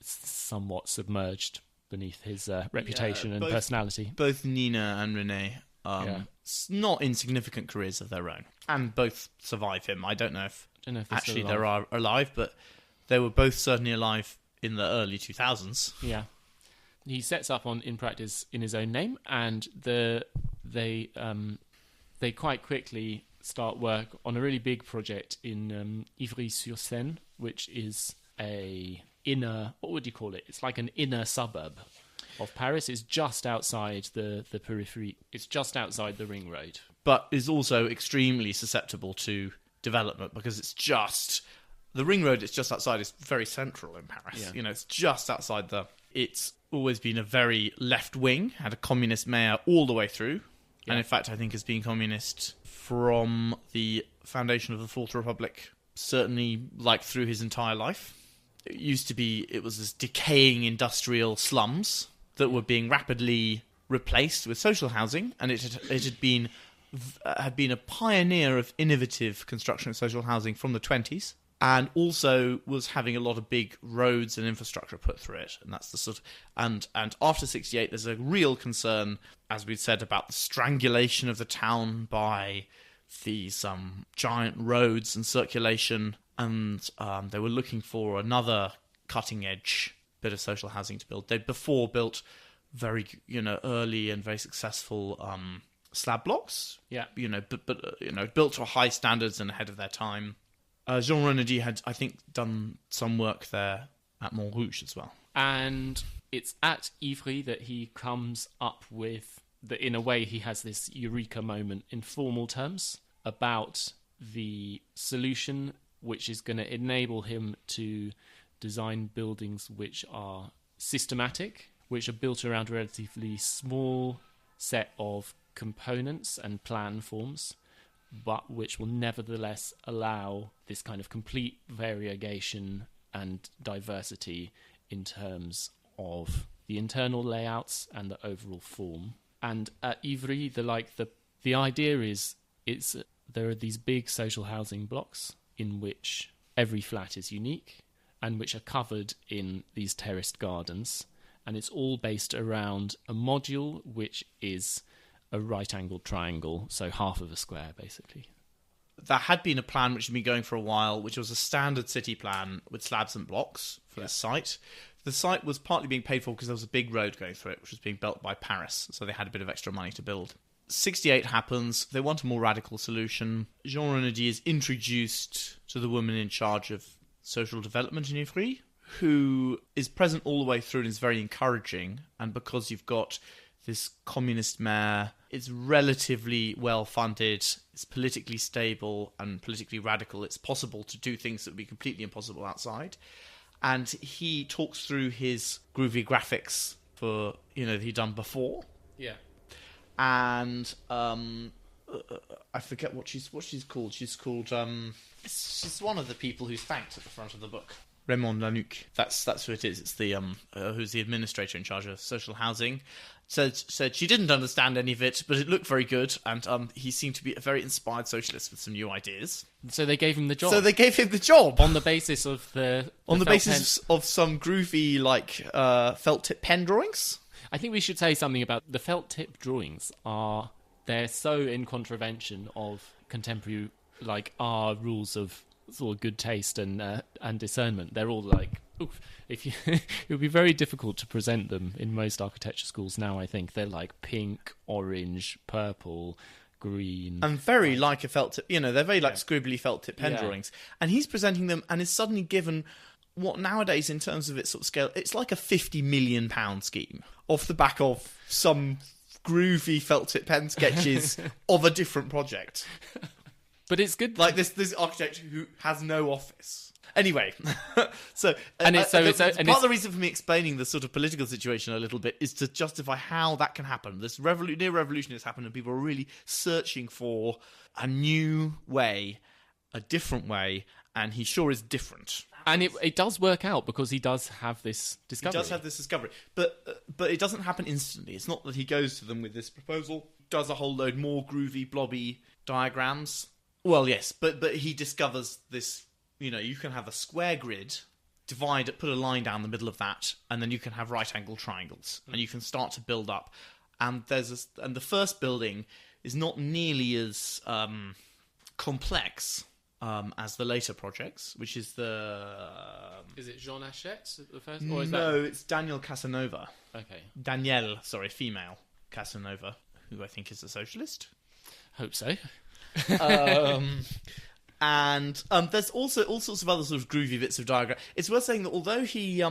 somewhat submerged beneath his reputation and personality. Both Nina and René, not insignificant careers of their own, and both survive him. I don't know if actually they are alive, but they were both certainly alive in the early 2000s. Yeah, he sets up in practice in his own name, and they quite quickly start work on a really big project in Ivry-sur-Seine, which is what would you call it? It's like an inner suburb of Paris. It's just outside the periphery. It's just outside the ring road. But is also extremely susceptible to development because it's just... The ring road it's just outside is very central in Paris. Yeah. It's just outside It's always been a very left-wing, had a communist mayor all the way through. Yeah. And in fact, I think has been communist from the foundation of the Fourth Republic, certainly through his entire life. It was this decaying industrial slums that were being rapidly replaced with social housing, and it had been a pioneer of innovative construction of social housing from the 20s, and also was having a lot of big roads and infrastructure put through it. And that's the sort of and after 1968, there's a real concern, as we said, about the strangulation of the town by these giant roads and circulation. And they were looking for another cutting-edge bit of social housing to build. They'd before built very, early and very successful slab blocks. Yeah. But built to high standards and ahead of their time. Jean Renaudie had, I think, done some work there at Montrouge as well. And it's at Ivry that he comes up with in a way, he has this eureka moment in formal terms about the solution, which is going to enable him to design buildings which are systematic, which are built around a relatively small set of components and plan forms, but which will nevertheless allow this kind of complete variegation and diversity in terms of the internal layouts and the overall form. And at Ivry, the idea is there are these big social housing blocks in which every flat is unique and which are covered in these terraced gardens. And it's all based around a module which is a right-angled triangle, so half of a square, basically. There had been a plan which had been going for a while, which was a standard city plan with slabs and blocks for this site. The site was partly being paid for because there was a big road going through it, which was being built by Paris, so they had a bit of extra money to build. 1968 happens. They want a more radical solution. Jean Renaudie is introduced to the woman in charge of social development in Ivry, who is present all the way through and is very encouraging. And because you've got this communist mayor, it's relatively well-funded, it's politically stable and politically radical. It's possible to do things that would be completely impossible outside. And he talks through his groovy graphics that he'd done before. Yeah. And I forget what she's called. She's one of the people who's thanked at the front of the book. Raymond Lanuc. That's who it is. It's the who's the administrator in charge of social housing. Said she didn't understand any of it, but it looked very good, and he seemed to be a very inspired socialist with some new ideas. So they gave him the job. On the basis of of some groovy felt tip pen drawings. I think we should say something about the felt tip drawings are they're so in contravention of contemporary, like, our rules of sort of good taste and discernment. They're all like, oof, it would be very difficult to present them in most architecture schools now. I think they're like pink, orange, purple, green, and very like a felt tip. They're very like scribbly felt tip pen Yeah. drawings. And he's presenting them, and is suddenly given what nowadays, in terms of its sort of scale, it's like a £50 million scheme off the back of some groovy felt tip pen sketches of a different project. But it's good. Like this architect who has no office. Anyway, so And it's- so it's- part and of it's- the reason for me explaining the sort of political situation a little bit is to justify how that can happen. This near revolution has happened, and people are really searching for a new way, a different way, and he sure is different. And it does work out because he does have this He discovery. does have this discovery, but it doesn't happen instantly. It's not that he goes to them with this proposal, does a whole load more groovy, blobby diagrams. Well, yes, but he discovers this. You can have a square grid, put a line down the middle of that, and then you can have right-angle triangles, and you can start to build up. And and the first building is not nearly as complex as the later projects, which is the Is it Jean Hachette the first? no, it's Daniel Casanova. Okay, Danielle, sorry, female Casanova, who I think is a socialist. hope so. And there's also all sorts of other sort of groovy bits of diagram. It's worth saying that although he,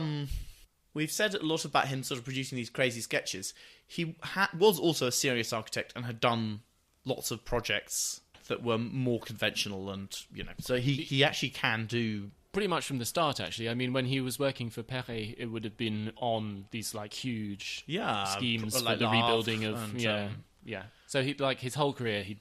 we've said a lot about him sort of producing these crazy sketches, he was also a serious architect and had done lots of projects that were more conventional, and so he actually can do. Pretty much from the start, actually. I mean, when he was working for Perret, it would have been on these like huge schemes like for the rebuilding of and, So his whole career, he'd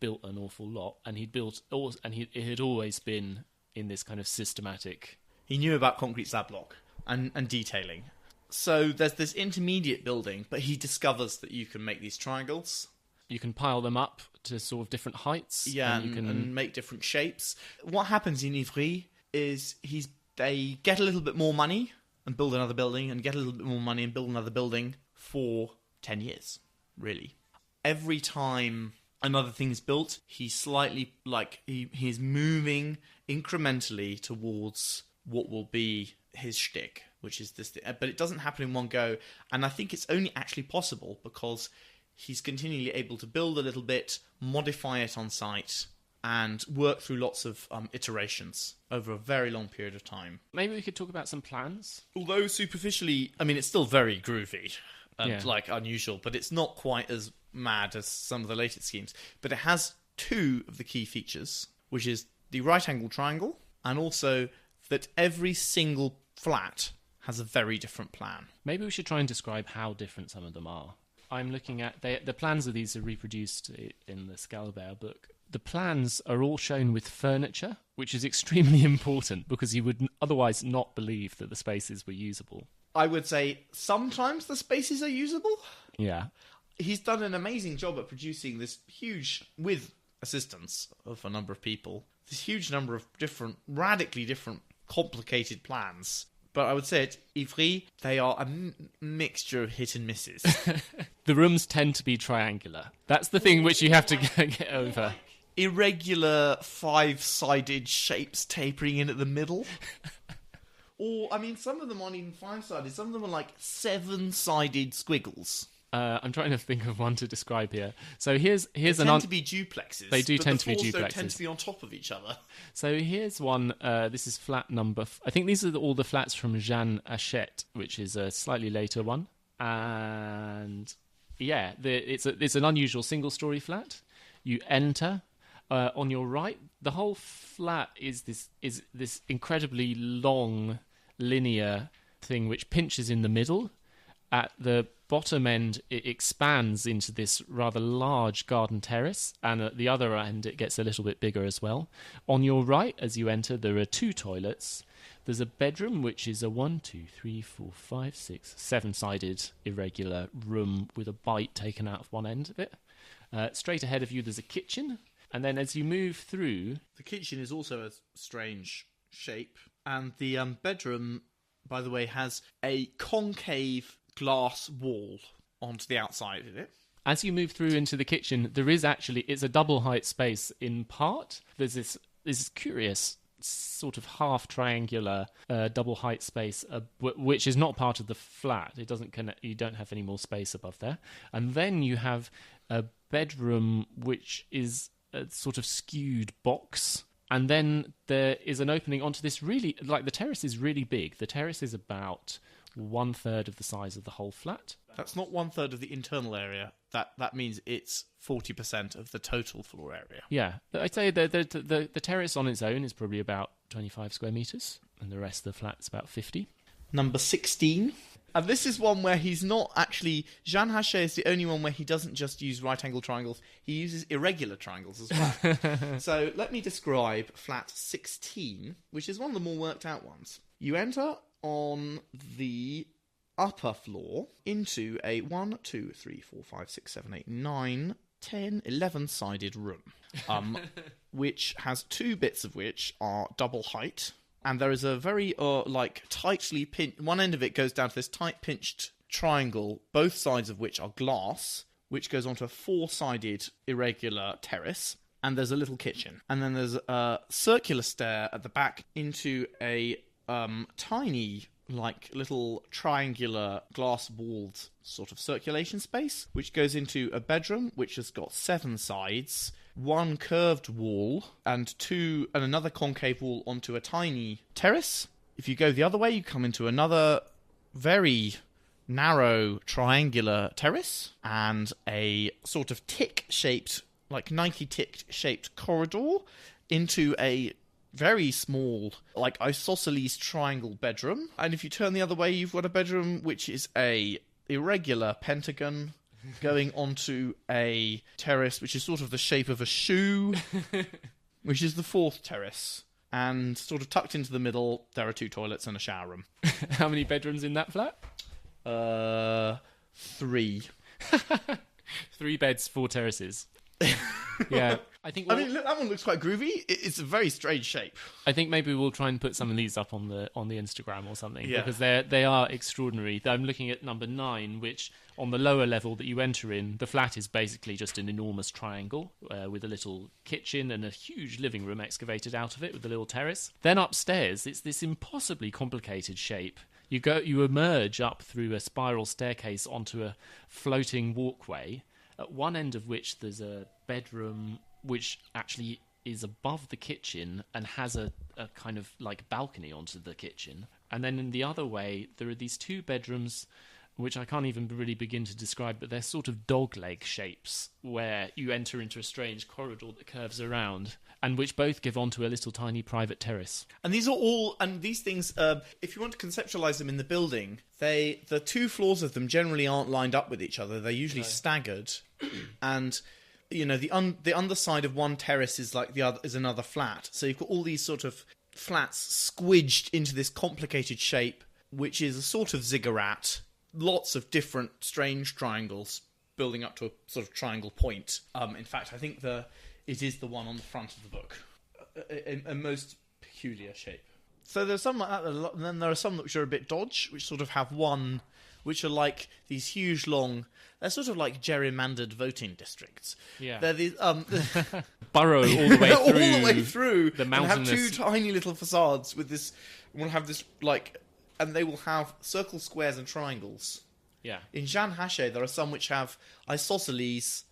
built an awful lot, and it had always been in this kind of systematic. He knew about concrete slab-block and detailing. So there's this intermediate building, but he discovers that you can make these triangles. You can pile them up to sort of different heights. Yeah, and you can and make different shapes. What happens in Ivry is they get a little bit more money and build another building, and get a little bit more money and build another building for 10 years, really. Every time another thing is built, he's slightly, he's moving incrementally towards what will be his shtick, which is this thing. But it doesn't happen in one go, and I think it's only actually possible because he's continually able to build a little bit, modify it on site, and work through lots of iterations over a very long period of time. Maybe we could talk about some plans. Although superficially, I mean, it's still very groovy and unusual, but it's not quite as mad as some of the later schemes. But it has two of the key features, which is the right-angle triangle, and also that every single flat has a very different plan. Maybe we should try and describe how different some of them are. I'm looking at the plans of these are reproduced in the Scalbert book. The plans are all shown with furniture, which is extremely important because you would otherwise not believe that the spaces were usable. I would say sometimes the spaces are usable. Yeah. He's done an amazing job at producing this huge, with assistance of a number of people, this huge number of radically different, complicated plans. But I would say at Ivry, they are a mixture of hit and misses. The rooms tend to be triangular. That's the thing which you have to get over. Irregular, five-sided shapes tapering in at the middle. Or, I mean, some of them aren't even five-sided. Some of them are like seven-sided squiggles. I'm trying to think of one to describe here. So here's They tend to be duplexes. They do but tend the to be floors don't duplexes. tend to be on top of each other. So here's one. This is flat number. I think these are all the flats from Jean Hachette, which is a slightly later one. And yeah, it's an unusual single-story flat. You enter on your right. The whole flat is this incredibly long linear thing which pinches in the middle. At the bottom end, it expands into this rather large garden terrace, and at the other end, it gets a little bit bigger as well. On your right, as you enter, there are two toilets. There's a bedroom, which is a 7-sided irregular room with a bite taken out of one end of it. Straight ahead of you, there's a kitchen, and then as you move through... The kitchen is also a strange shape, and the bedroom, by the way, has a concave glass wall onto the outside of it. As you move through into the kitchen, there is actually, it's a double height space in part. There's this curious sort of half triangular double height space, which is not part of the flat. It doesn't connect. You don't have any more space above there. And then you have a bedroom which is a sort of skewed box. And then there is an opening onto this really, like the terrace is really big. The terrace is about 1/3 of the size of the whole flat. That's not 1/3 of the internal area. That means it's 40% of the total floor area. Yeah, I'd say the terrace on its own is probably about 25 square metres, and the rest of the flat's about 50. Number 16. And this is one where he's not actually... Jean Hachet is the only one where he doesn't just use right-angle triangles, he uses irregular triangles as well. So let me describe flat 16, which is one of the more worked out ones. You enter on the upper floor into a 1, 2, 3, 4, 5, 6, 7, 8, 9, 10, 11-sided room, which has two bits of which are double height. And there is a very, tightly pinched... One end of it goes down to this tight pinched triangle, both sides of which are glass, which goes onto a 4-sided irregular terrace. And there's a little kitchen. And then there's a circular stair at the back into a tiny, little triangular glass-walled sort of circulation space, which goes into a bedroom, which has got 7 sides... one curved wall and another concave wall onto a tiny terrace. If you go the other way, you come into another very narrow triangular terrace and a sort of tick-shaped, like Nike tick-shaped corridor into a very small, like isosceles triangle bedroom. And if you turn the other way, you've got a bedroom which is a irregular pentagon going onto a terrace which is sort of the shape of a shoe, which is the 4th terrace. And sort of tucked into the middle, there are 2 toilets and a shower room. How many bedrooms in that flat? 3. 3 beds, 4 terraces. Yeah. Look, that one looks quite groovy. It's a very strange shape. I think maybe we'll try and put some of these up on the Instagram or something, yeah, because they are extraordinary. I'm looking at number 9, which on the lower level that you enter in, the flat is basically just an enormous triangle with a little kitchen and a huge living room excavated out of it with a little terrace. Then upstairs, it's this impossibly complicated shape. You emerge up through a spiral staircase onto a floating walkway, at one end of which there's a bedroom which actually is above the kitchen and has a kind of like balcony onto the kitchen. And then in the other way, there are these 2 bedrooms which I can't even really begin to describe, but they're sort of dog-leg shapes where you enter into a strange corridor that curves around and which both give onto a little tiny private terrace. And these are all... And these things, if you want to conceptualise them in the building, the 2 floors of them generally aren't lined up with each other. They're usually staggered. And... the underside of one terrace is like the other is another flat. So you've got all these sort of flats squidged into this complicated shape, which is a sort of ziggurat. Lots of different strange triangles building up to a sort of triangle point. In fact, I think it is the one on the front of the book. A most peculiar shape. So there's some like that, and then there are some which are a bit dodge, which sort of have one... which are like these huge, long... They're sort of like gerrymandered voting districts. Yeah. They're these... burrow all the way through. all the way through. The And mountainous... have 2 tiny little facades with this... We'll have this, like... And they will have circles, squares, and triangles. Yeah. In Jean Hachet, there are some which have isosceles,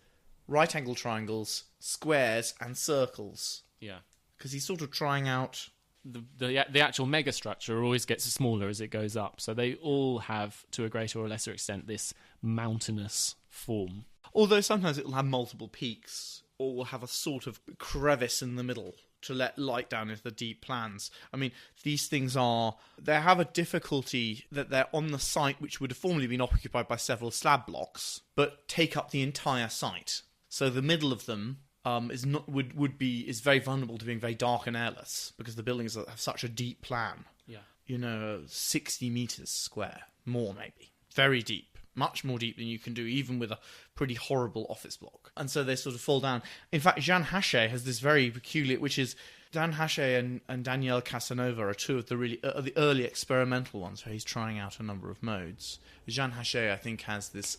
right-angle triangles, squares, and circles. Yeah. Because he's sort of trying out... The actual megastructure always gets smaller as it goes up, so they all have, to a greater or lesser extent, this mountainous form. Although sometimes it will have multiple peaks, or will have a sort of crevice in the middle to let light down into the deep plans. I mean, these things they have a difficulty that they're on the site which would have formerly been occupied by several slab blocks, but take up the entire site. So the middle of them is very vulnerable to being very dark and airless because the buildings have such a deep plan. Yeah. 60 meters square, more maybe. Very deep, much more deep than you can do even with a pretty horrible office block. And so they sort of fall down. In fact, Jean Hachet has this very peculiar, which is Dan Hachet and Daniel Casanova are two of the the early experimental ones where he's trying out a number of modes. Jean Hachet, I think, has this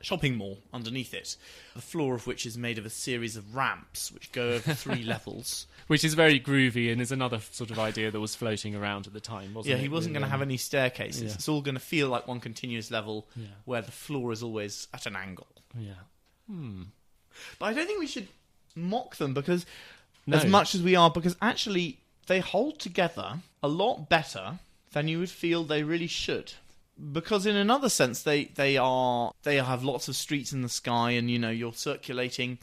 shopping mall underneath it, the floor of which is made of a series of ramps which go over 3 levels. Which is very groovy and is another sort of idea that was floating around at the time, wasn't it? Yeah, he wasn't going to have any staircases. Yeah. It's all going to feel like one continuous level where the floor is always at an angle. Yeah. But I don't think we should mock them because No. as much as we are, because actually they hold together a lot better than you would feel they really should. Because in another sense, they have lots of streets in the sky, and you're circulating.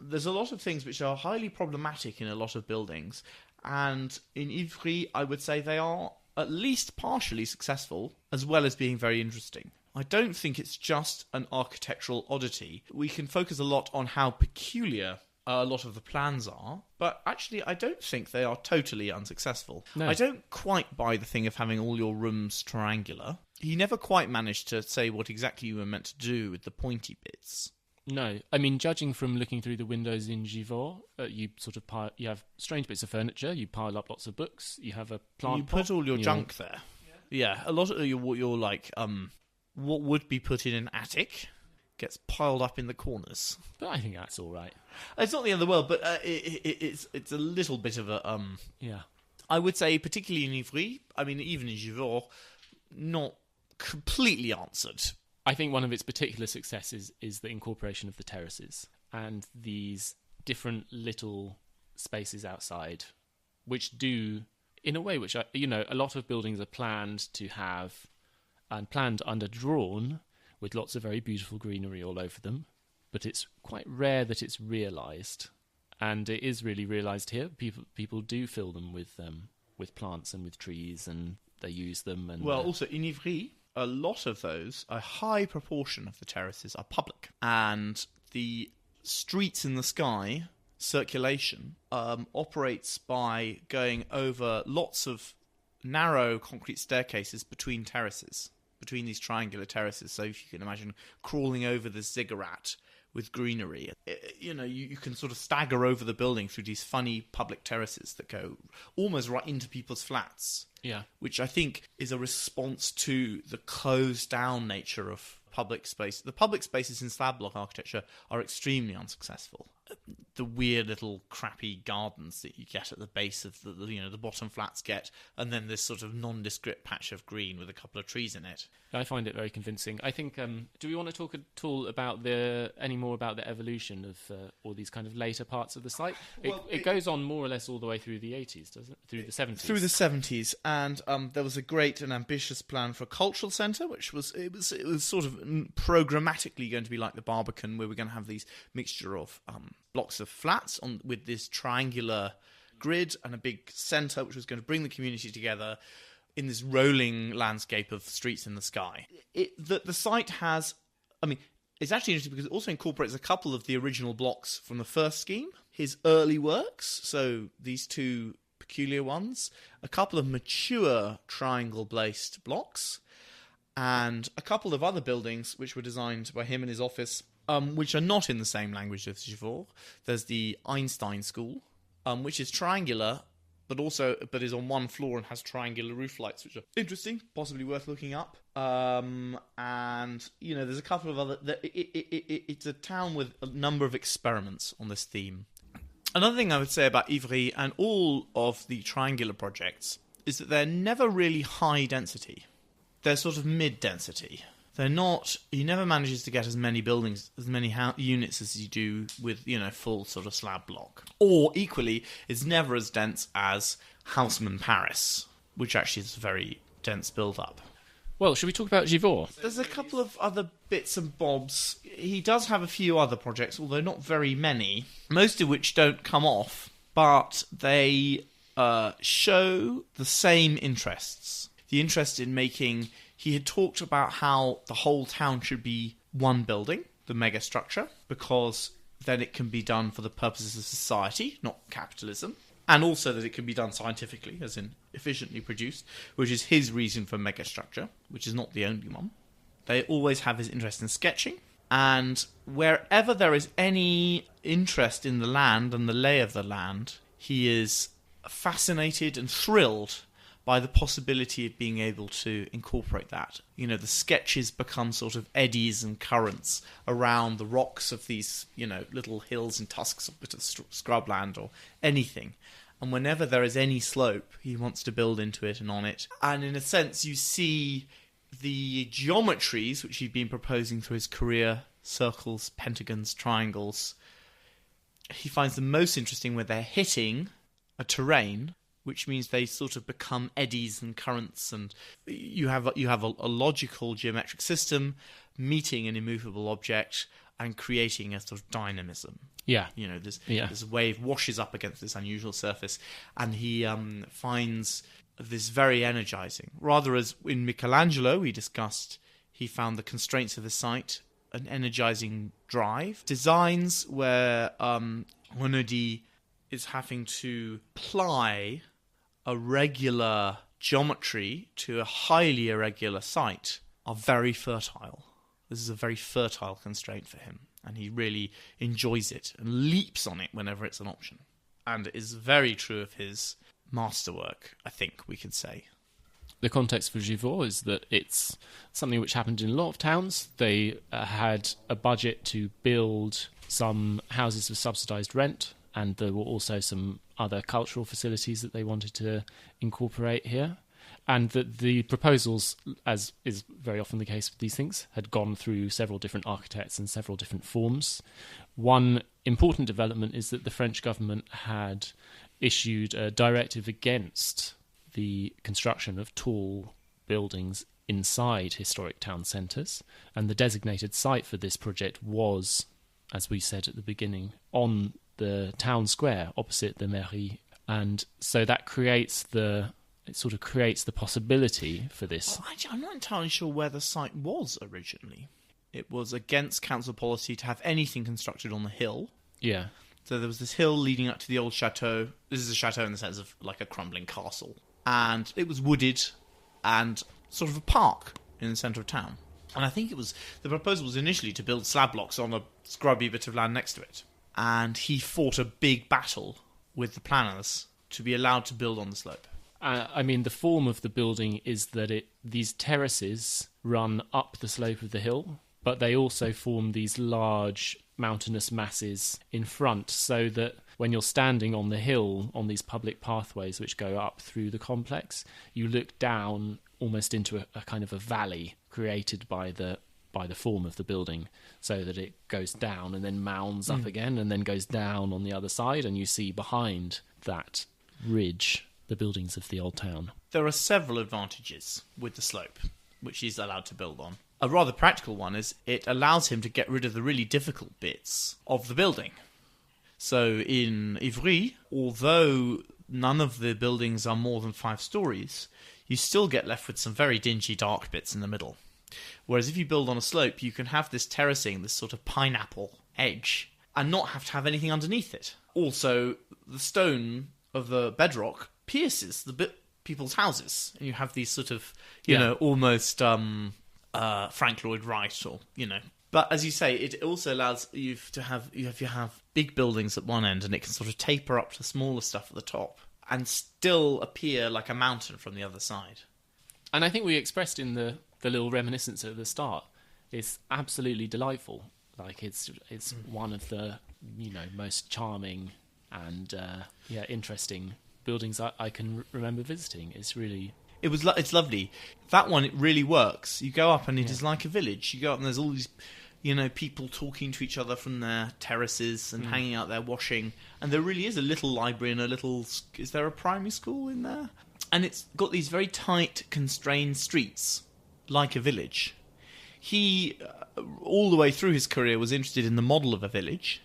There's a lot of things which are highly problematic in a lot of buildings, and in Ivry, I would say they are at least partially successful, as well as being very interesting. I don't think it's just an architectural oddity. We can focus a lot on how peculiar a lot of the plans are, but actually I don't think they are totally unsuccessful. No. I don't quite buy the thing of having all your rooms triangular. He never quite managed to say what exactly you were meant to do with the pointy bits. No, I mean, judging from looking through the windows in Givor, you sort of you have strange bits of furniture, you pile up lots of books, you have a plant You pot, put all your junk there. Yeah, a lot of your like what would be put in an attic gets piled up in the corners. But I think that's all right. It's not the end of the world, but it's a little bit of a Yeah. I would say, particularly in Ivry, I mean, even in Givor, not completely answered. I think one of its particular successes is the incorporation of the terraces and these different little spaces outside, which do, in a way, which a lot of buildings are planned to have, and planned under drawn, with lots of very beautiful greenery all over them. But it's quite rare that it's realised, and it is really realised here. People do fill them with plants and with trees, and they use them. And well, also in Ivry, a lot of those, a high proportion of the terraces are public, and the streets in the sky circulation operates by going over lots of narrow concrete staircases between terraces, between these triangular terraces. So if you can imagine crawling over the ziggurat with greenery, you can sort of stagger over the building through these funny public terraces that go almost right into people's flats. Yeah. Which I think is a response to the closed down nature of public space. The public spaces in slab-block architecture are extremely unsuccessful. The weird little crappy gardens that you get at the base of the bottom flats get, and then this sort of nondescript patch of green with a couple of trees in it. I find it very convincing. I think. Do we want to talk at all about any more about the evolution of all these kind of later parts of the site? It goes on more or less all the way through the 80s, doesn't it? Through the 70s. Through the 70s, and there was a great and ambitious plan for a cultural centre, which was sort of programmatically going to be like the Barbican, where we're going to have these mixture of blocks of flats with this triangular grid and a big centre, which was going to bring the community together in this rolling landscape of streets in the sky. The site has, it's actually interesting because it also incorporates a couple of the original blocks from the first scheme, his early works, so these two peculiar ones, a couple of mature triangle-based blocks, and a couple of other buildings which were designed by him in his office, which are not in the same language as Givor. There's the Einstein School, which is triangular, but is on one floor and has triangular roof lights, which are interesting, possibly worth looking up. And there's a couple of other. It's a town with a number of experiments on this theme. Another thing I would say about Ivry and all of the triangular projects is that they're never really high density. They're sort of mid-density. They're not. He never manages to get as many buildings, as many units as you do with, full sort of slab block. Or equally, it's never as dense as Haussmann Paris, which actually is a very dense build-up. Well, should we talk about Givor? There's a couple of other bits and bobs. He does have a few other projects, although not very many, most of which don't come off, but they show the same interests. The interest in making... He had talked about how the whole town should be one building, the megastructure, because then it can be done for the purposes of society, not capitalism, and also that it can be done scientifically, as in efficiently produced, which is his reason for megastructure, which is not the only one. They always have his interest in sketching, and wherever there is any interest in the land and the lay of the land, he is fascinated and thrilled by the possibility of being able to incorporate that. You know, the sketches become sort of eddies and currents around the rocks of these, you know, little hills and tusks of a bit of scrubland or anything. And whenever there is any slope, he wants to build into it and on it. And in a sense, you see the geometries which he'd been proposing through his career, circles, pentagons, triangles. He finds them most interesting where they're hitting a terrain, which means they sort of become eddies and currents, and you have a logical geometric system meeting an immovable object and creating a sort of dynamism. Yeah. You know, this wave washes up against this unusual surface, and he finds this very energizing. Rather, as in Michelangelo, we discussed, he found the constraints of the site an energizing drive. Designs where Renaudie is having to apply a regular geometry to a highly irregular site are very fertile. This is a very fertile constraint for him, and he really enjoys it and leaps on it whenever it's an option. And it is very true of his masterwork, I think we could say. The context for Givors is that it's something which happened in a lot of towns. They had a budget to build some houses with subsidised rent, and there were also some other cultural facilities that they wanted to incorporate here. And that the proposals, as is very often the case with these things, had gone through several different architects and several different forms. One important development is that the French government had issued a directive against the construction of tall buildings inside historic town centres, and the designated site for this project was, as we said at the beginning, on the town square opposite the mairie. And so that creates the possibility for this. Well, actually, I'm not entirely sure where the site was originally. It was against council policy to have anything constructed on the hill. Yeah. So there was this hill leading up to the old chateau. This is a chateau in the sense of like a crumbling castle. And it was wooded and sort of a park in the centre of town. And I think the proposal was initially to build slab blocks on a scrubby bit of land next to it. And he fought a big battle with the planners to be allowed to build on the slope. I mean, the form of the building is that these terraces run up the slope of the hill, but they also form these large mountainous masses in front, so that when you're standing on the hill on these public pathways which go up through the complex, you look down almost into a kind of a valley created by the form of the building, so that it goes down and then mounds up again and then goes down on the other side, and you see behind that ridge the buildings of the old town. There are several advantages with the slope, which he's allowed to build on. A rather practical one is it allows him to get rid of the really difficult bits of the building. So in Ivry, although none of the buildings are more than 5 stories, you still get left with some very dingy dark bits in the middle. Whereas if you build on a slope, you can have this terracing, this sort of pineapple edge, and not have to have anything underneath it. Also, the stone of the bedrock pierces people's houses, and you have these sort of, you know, almost Frank Lloyd Wright, or, you know. But as you say, it also allows you to have big buildings at one end, and it can sort of taper up to smaller stuff at the top, and still appear like a mountain from the other side. And I think we expressed in the little reminiscence at the start, it's absolutely delightful. Like it's one of the, you know, most charming and interesting buildings I can remember visiting. It's lovely. That one, it really works. You go up and it is like a village. You go up and there's all these, you know, people talking to each other from their terraces and hanging out there washing. And there really is a little library and is there a primary school in there? And it's got these very tight, constrained streets, like a village. He, all the way through his career, was interested in the model of a village,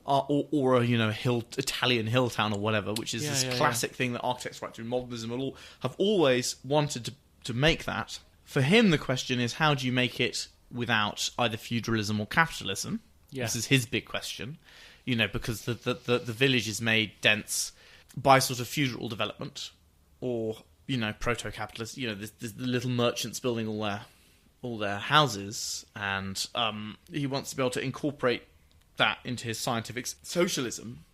or a, you know, Italian hill town or whatever, which is this classic thing that architects right through modernism have always wanted to make that. For him, the question is, how do you make it without either feudalism or capitalism? Yeah. This is his big question, you know, because the village is made dense by sort of feudal development, or, you know, proto-capitalist. You know, there's the little merchants building all their houses, and he wants to be able to incorporate that into his scientific socialism,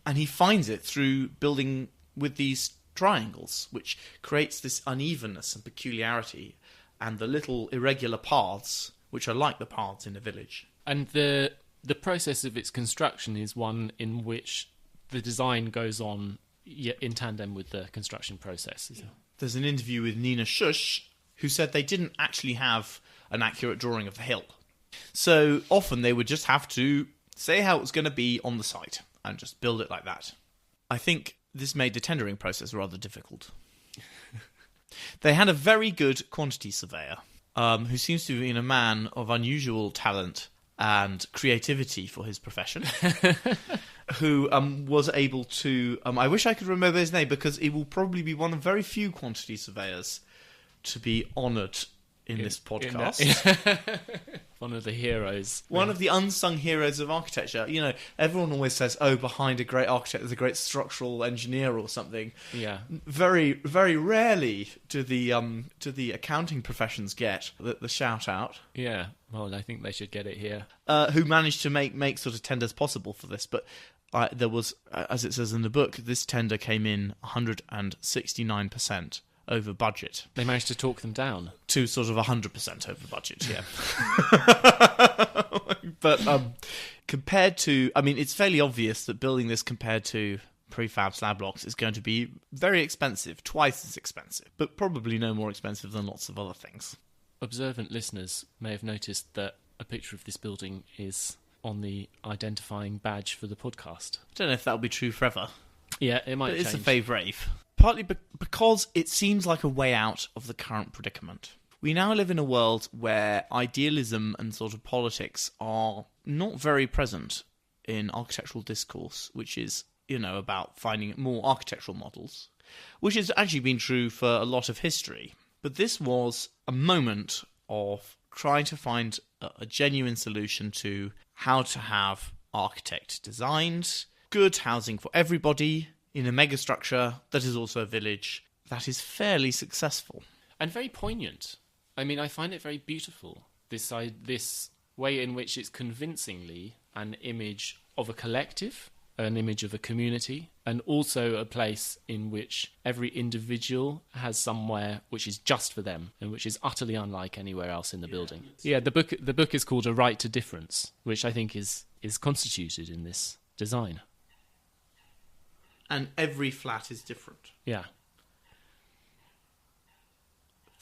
and he finds it through building with these triangles, which creates this unevenness and peculiarity, and the little irregular paths, which are like the paths in a village. And the process of its construction is one in which the design goes on in tandem with the construction process. There's an interview with Nina Schusch, who said they didn't actually have an accurate drawing of the hill. So often they would just have to say how it was going to be on the site and just build it like that. I think this made the tendering process rather difficult. They had a very good quantity surveyor, who seems to have been a man of unusual talent and creativity for his profession, who was able to... I wish I could remember his name, because he will probably be one of very few quantity surveyors to be honoured in this podcast. One of the heroes. One of the unsung heroes of architecture. You know, everyone always says, oh, behind a great architect there's a great structural engineer or something. Yeah. Very, very rarely do the accounting professions get the shout out. Yeah, well, I think they should get it here. Who managed to make sort of tenders possible for this. But there was, as it says in the book, this tender came in 169% over budget. They managed to talk them down to sort of 100% over budget. Yeah. But compared to, I mean, it's fairly obvious that building this compared to prefab slab blocks is going to be very expensive, twice as expensive, but probably no more expensive than lots of other things. Observant listeners may have noticed that a picture of this building is on the identifying badge for the podcast. I don't know if that'll be true forever. Yeah, it might but change. It's a fave-rave. Partly because it seems like a way out of the current predicament. We now live in a world where idealism and sort of politics are not very present in architectural discourse, which is, you know, about finding more architectural models, which has actually been true for a lot of history. But this was a moment of trying to find a genuine solution to how to have architect designed, good housing for everybody, in a megastructure that is also a village that is fairly successful. And very poignant. I mean, I find it very beautiful, this way in which it's convincingly an image of a collective, an image of a community, and also a place in which every individual has somewhere which is just for them and which is utterly unlike anywhere else in the building. Yeah, the book is called A Right to Difference, which I think is constituted in this design. And every flat is different. Yeah.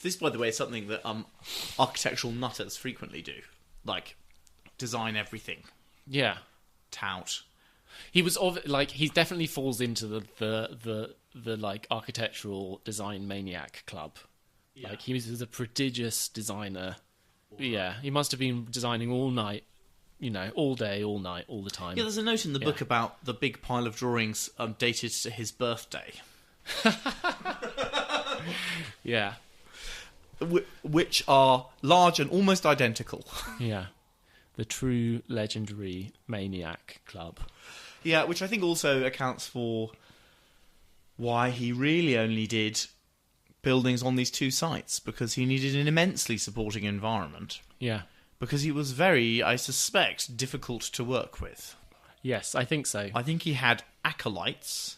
This, by the way, is something that architectural nutters frequently do. Like, design everything. Yeah. Tout. He definitely falls into the like architectural design maniac club. Yeah. Like, he was a prodigious designer. Yeah, he must have been designing all night. You know, all day, all night, all the time. Yeah, there's a note in the book about the big pile of drawings dated to his birthday. Yeah. Which are large and almost identical. Yeah. The true legendary maniac club. Yeah, which I think also accounts for why he really only did buildings on these two sites, because he needed an immensely supporting environment. Yeah. Because he was very, I suspect, difficult to work with. Yes, I think so. I think he had acolytes,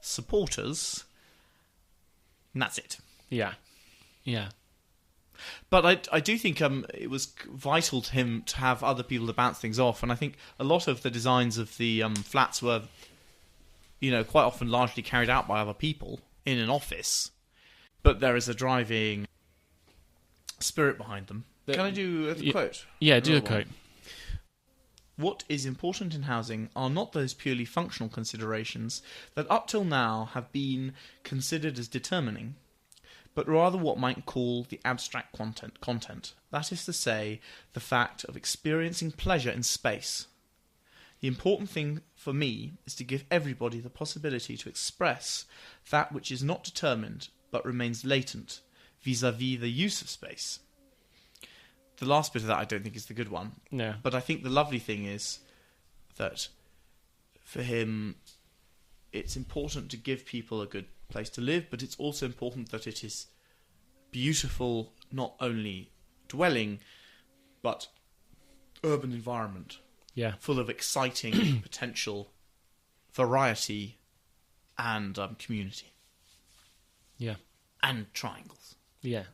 supporters, and that's it. Yeah. Yeah. But I do think it was vital to him to have other people to bounce things off, and I think a lot of the designs of the flats were, you know, quite often largely carried out by other people in an office, but there is a driving spirit behind them. Can I do a quote? Yeah, do a quote. What is important in housing are not those purely functional considerations that up till now have been considered as determining, but rather what might call the abstract content. That is to say, the fact of experiencing pleasure in space. The important thing for me is to give everybody the possibility to express that which is not determined but remains latent vis-à-vis the use of space. The last bit of that I don't think is the good one. No. But I think the lovely thing is that for him it's important to give people a good place to live, but it's also important that it is beautiful, not only dwelling, but urban environment. Yeah. full of exciting potential, variety, and community. Yeah. And triangles. Yeah.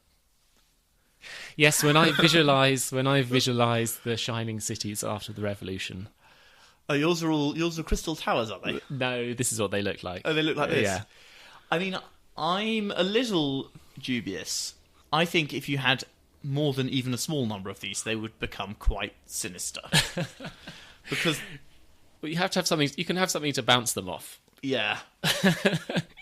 Yes, when I visualize the shining cities after the revolution. Oh, yours are crystal towers, aren't they? No, this is what they look like. Oh, they look like this? Yeah. I mean, I'm a little dubious. I think if you had more than even a small number of these, they would become quite sinister. Because... But you have to have something. You can have something to bounce them off. Yeah.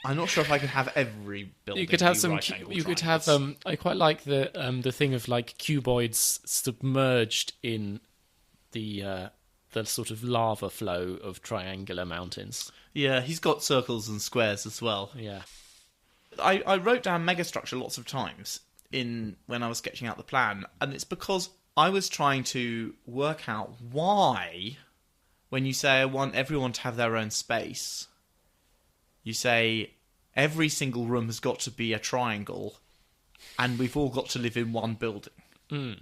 I'm not sure if I could have every building. You could have some. right-angled You could have. triangles. I quite like the thing of like cuboids submerged in the sort of lava flow of triangular mountains. Yeah, he's got circles and squares as well. Yeah. I wrote down megastructure lots of times when I was sketching out the plan, and it's because I was trying to work out why, when you say I want everyone to have their own space, you say every single room has got to be a triangle, and we've all got to live in one building. Mm.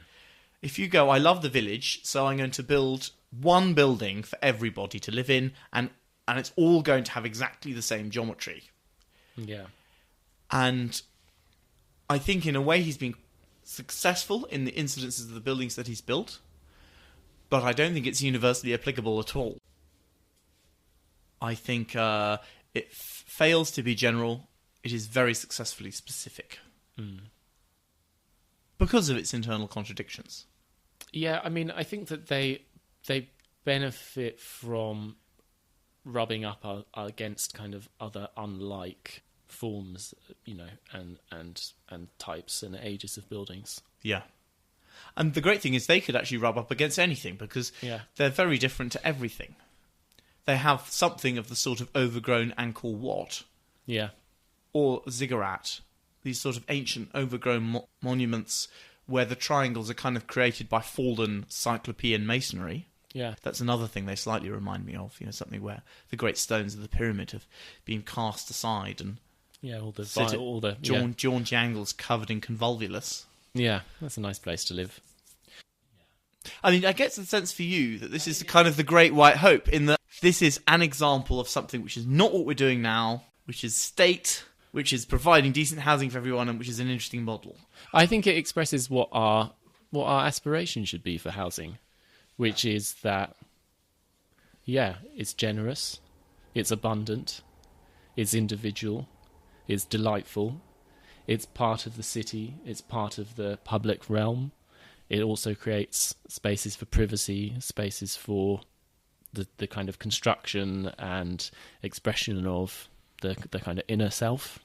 If you go, I love the village, so I'm going to build one building for everybody to live in, and it's all going to have exactly the same geometry. Yeah. And I think in a way he's been successful in the incidences of the buildings that he's built, but I don't think it's universally applicable at all. I think it fails to be general. It is very successfully specific. Mm. Because of its internal contradictions. Yeah, I mean, I think that they benefit from rubbing up against kind of other unlike forms, and types and ages of buildings. Yeah. And the great thing is they could actually rub up against anything because they're very different to everything. They have something of the sort of overgrown Angkor Wat. Yeah. Or ziggurat. These sort of ancient overgrown monuments where the triangles are kind of created by fallen Cyclopean masonry. Yeah. That's another thing they slightly remind me of, something where the great stones of the pyramid have been cast aside and all the jaunty angles covered in convolvulus. Yeah, that's a nice place to live. I mean, I get the sense for you that this is kind of the great white hope, in that this is an example of something which is not what we're doing now, which is state, which is providing decent housing for everyone, and which is an interesting model. I think it expresses what our aspiration should be for housing, which is that, it's generous, it's abundant, it's individual, it's delightful, it's part of the city, it's part of the public realm. It also creates spaces for privacy, spaces for the kind of construction and expression of the kind of inner self.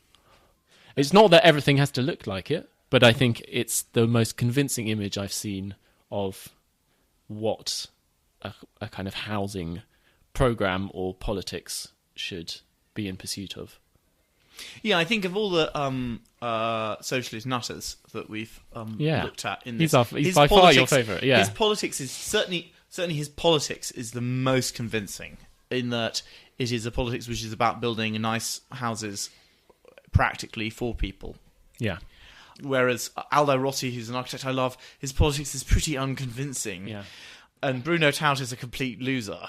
It's not that everything has to look like it, but I think it's the most convincing image I've seen of what a kind of housing program or politics should be in pursuit of. Yeah, I think of all the socialist nutters that we've looked at in this, he's by far your favourite. Yeah, his politics is certainly his politics is the most convincing, in that it is a politics which is about building nice houses practically for people. Yeah. Whereas Aldo Rossi, who's an architect I love, his politics is pretty unconvincing. Yeah. And Bruno Taut is a complete loser.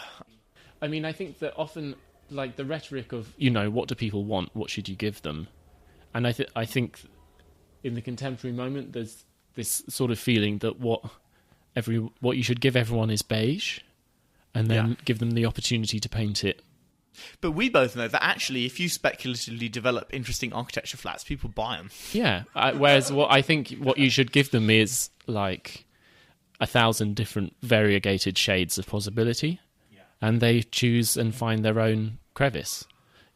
I mean, I think that often, like, the rhetoric of, what do people want? What should you give them? And I think in the contemporary moment, there's this sort of feeling that what you should give everyone is beige, and then give them the opportunity to paint it. But we both know that actually, if you speculatively develop interesting architecture flats, people buy them. Yeah. Whereas what you should give them is like 1,000 different variegated shades of possibility, and they choose and find their own crevice.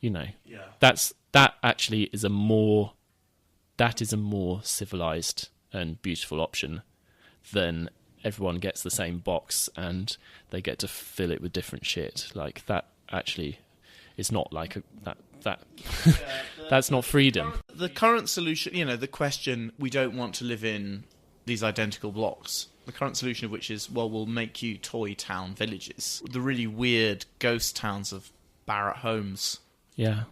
That actually is a more civilized and beautiful option than everyone gets the same box and they get to fill it with different shit. Like, that actually is not like that's not freedom. The current solution, the question, we don't want to live in these identical blocks. The current solution of which is, well, we'll make you toy town villages. The really weird ghost towns of Barratt Homes. Yeah.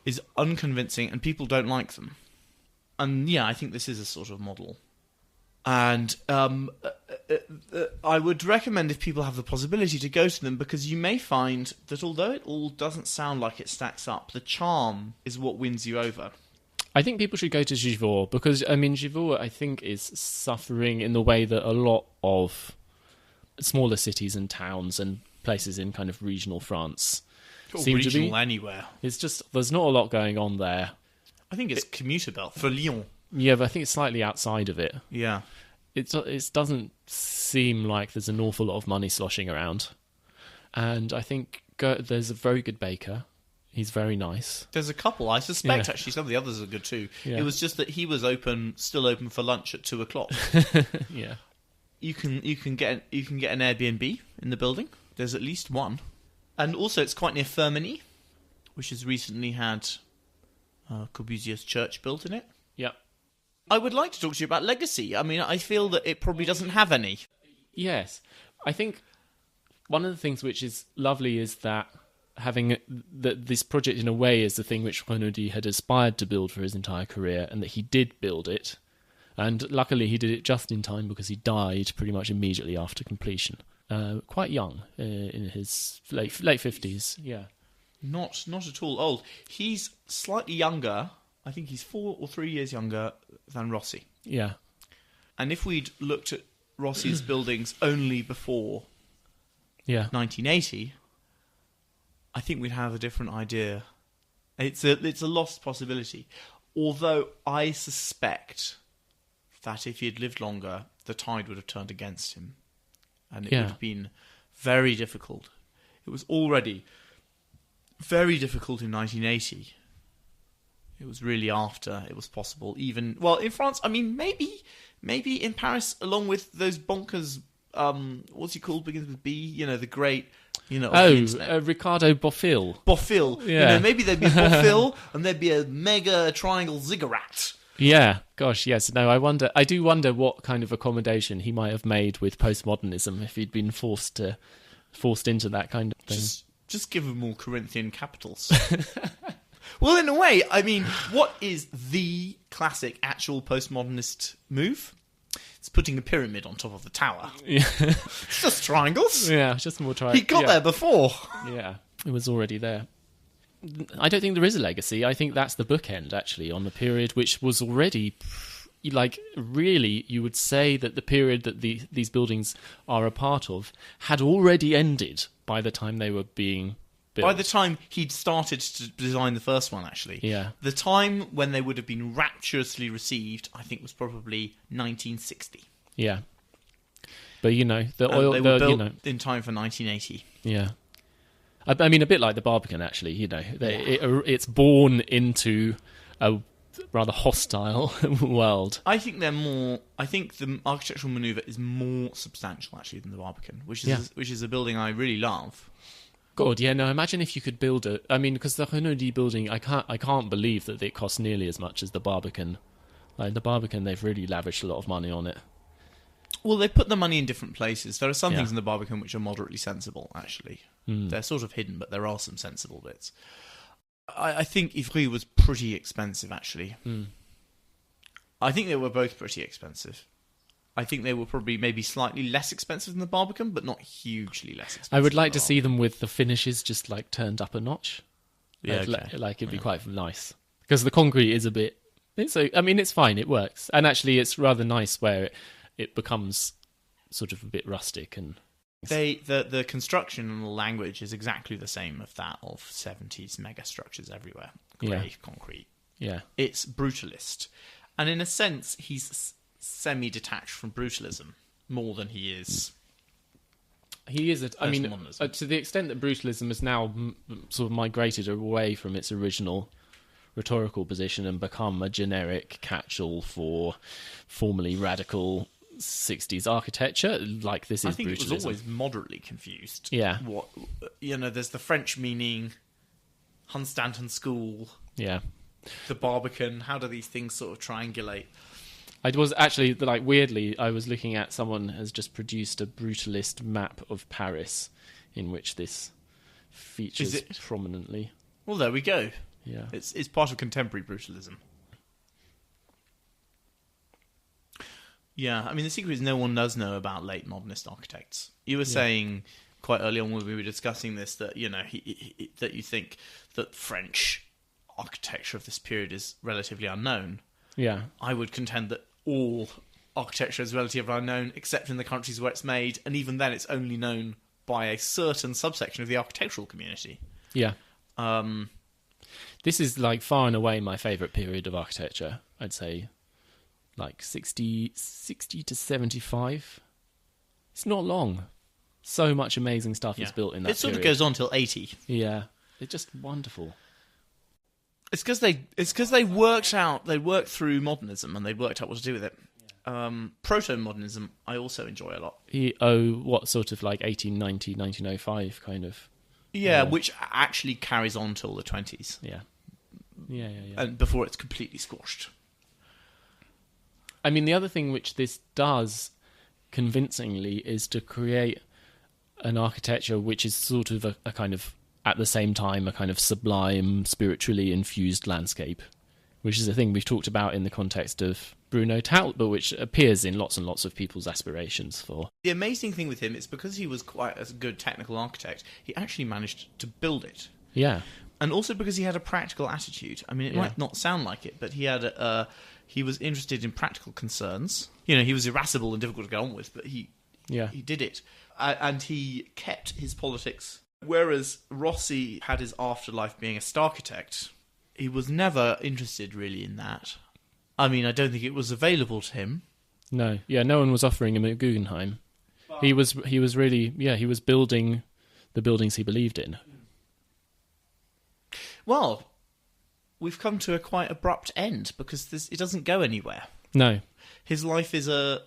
Is unconvincing, and people don't like them. And I think this is a sort of model. And I would recommend, if people have the possibility, to go to them, because you may find that although it all doesn't sound like it stacks up, the charm is what wins you over. I think people should go to Givors because, I mean, Givors, I think, is suffering in the way that a lot of smaller cities and towns and places in kind of regional France seem regional to be. Anywhere. It's just, there's not a lot going on there. I think it's commuter belt for Lyon. Yeah, but I think it's slightly outside of it. Yeah. It doesn't seem like there's an awful lot of money sloshing around. And I think there's a very good baker. He's very nice. There's a couple. I suspect actually some of the others are good too. Yeah. It was just that he was still open for lunch at 2:00. Yeah. You can get an Airbnb in the building. There's at least one, and also it's quite near Firminy, which has recently had Corbusier's church built in it. Yep. I would like to talk to you about legacy. I mean, I feel that it probably doesn't have any. Yes. I think one of the things which is lovely is that having this project in a way is the thing which Renaudie had aspired to build for his entire career, and that he did build it. And luckily he did it just in time because he died pretty much immediately after completion. Quite young, in his late 50s, yeah. Not at all old. He's slightly younger. I think he's 4 or 3 years younger than Rossi. Yeah. And if we'd looked at Rossi's buildings only before 1980, I think we'd have a different idea. It's a lost possibility. Although I suspect that if he had lived longer, the tide would have turned against him. And it would have been very difficult. It was already very difficult in 1980. It was really after it was possible. Even, well, in France, I mean, maybe in Paris, along with those bonkers, what's he called, begins with B, you know, the great, you know, Ricardo Bofill. Bofill. Yeah. You know, maybe there'd be Bofill and there'd be a mega triangle ziggurat. Yeah, gosh, yes. No, I do wonder what kind of accommodation he might have made with postmodernism if he'd been forced into that kind of thing. Just give them all Corinthian capitals. Well, in a way, I mean, what is the classic actual postmodernist move? It's putting a pyramid on top of the tower. Yeah. It's just triangles. Yeah, just more triangles. He got there before. Yeah, it was already there. I don't think there is a legacy. I think that's the bookend, actually, on the period which was already, like, really, you would say that the period that these buildings are a part of had already ended by the time they were being built. By the time he'd started to design the first one, actually. Yeah. The time when they would have been rapturously received, I think, was probably 1960. Yeah. But, you know, they were built in time for 1980. Yeah. I mean, a bit like the Barbican, actually. You know, it's born into a rather hostile world. I think the architectural manoeuvre is more substantial, actually, than the Barbican, which is a building I really love. God, yeah, no. Imagine if you could build I mean, because the Renaudie building, I can't believe that it cost nearly as much as the Barbican. Like the Barbican, they've really lavished a lot of money on it. Well, they put the money in different places. There are some things in the Barbican which are moderately sensible, actually. They're sort of hidden, but there are some sensible bits. I think Ivry was pretty expensive, actually. I think they were both pretty expensive. I think they were probably maybe slightly less expensive than the Barbican, but not hugely less expensive. I would like to see them with the finishes just like turned up a notch. Yeah, like it'd be quite nice. Because the concrete is a bit... it's fine, it works. And actually it's rather nice where it becomes sort of a bit rustic and... The construction and the language is exactly the same of that of 70s mega structures everywhere. Grey concrete. Yeah. It's brutalist. And in a sense, he's semi-detached from brutalism more than he is... He is, to the extent that brutalism has now sort of migrated away from its original rhetorical position and become a generic catch-all for formerly radical 60s architecture, like this is brutalism. I think it was always moderately confused. Yeah. There's the French meaning, Hunstanton School, the Barbican, how do these things sort of triangulate? I was actually, weirdly, I was looking at someone has just produced a brutalist map of Paris in which this features prominently. Well, there we go. Yeah. It's part of contemporary brutalism. Yeah, I mean, the secret is no one does know about late modernist architects. You were saying quite early on when we were discussing this that, you know, that you think that French architecture of this period is relatively unknown. Yeah. I would contend that all architecture is relatively unknown, except in the countries where it's made, and even then it's only known by a certain subsection of the architectural community. Yeah. This is like far and away my favourite period of architecture. I'd say like 60 to 75. It's not long. So much amazing stuff is built in that It sort period. of goes on till 80. Yeah. It's just wonderful. It's because they worked through modernism and they worked out what to do with it. Proto-modernism I also enjoy a lot. What sort of like 1890, 1905 kind of? Yeah, which actually carries on till the 20s. Yeah. Yeah. And before it's completely squashed. I mean, the other thing which this does convincingly is to create an architecture which is sort of a kind of, at the same time, a kind of sublime, spiritually infused landscape, which is a thing we've talked about in the context of Bruno Taut, but which appears in lots and lots of people's aspirations for. The amazing thing with him is because he was quite a good technical architect, he actually managed to build it. Yeah. And also because he had a practical attitude. I mean, it might not sound like it, but he was interested in practical concerns. You know, he was irascible and difficult to get on with, but he did it. And he kept his politics. Whereas Rossi had his afterlife being a star-architect, he was never interested really in that. I mean, I don't think it was available to him. No. Yeah, no one was offering him at Guggenheim. He was really, he was building the buildings he believed in. Well, we've come to a quite abrupt end because it doesn't go anywhere. No. His life is a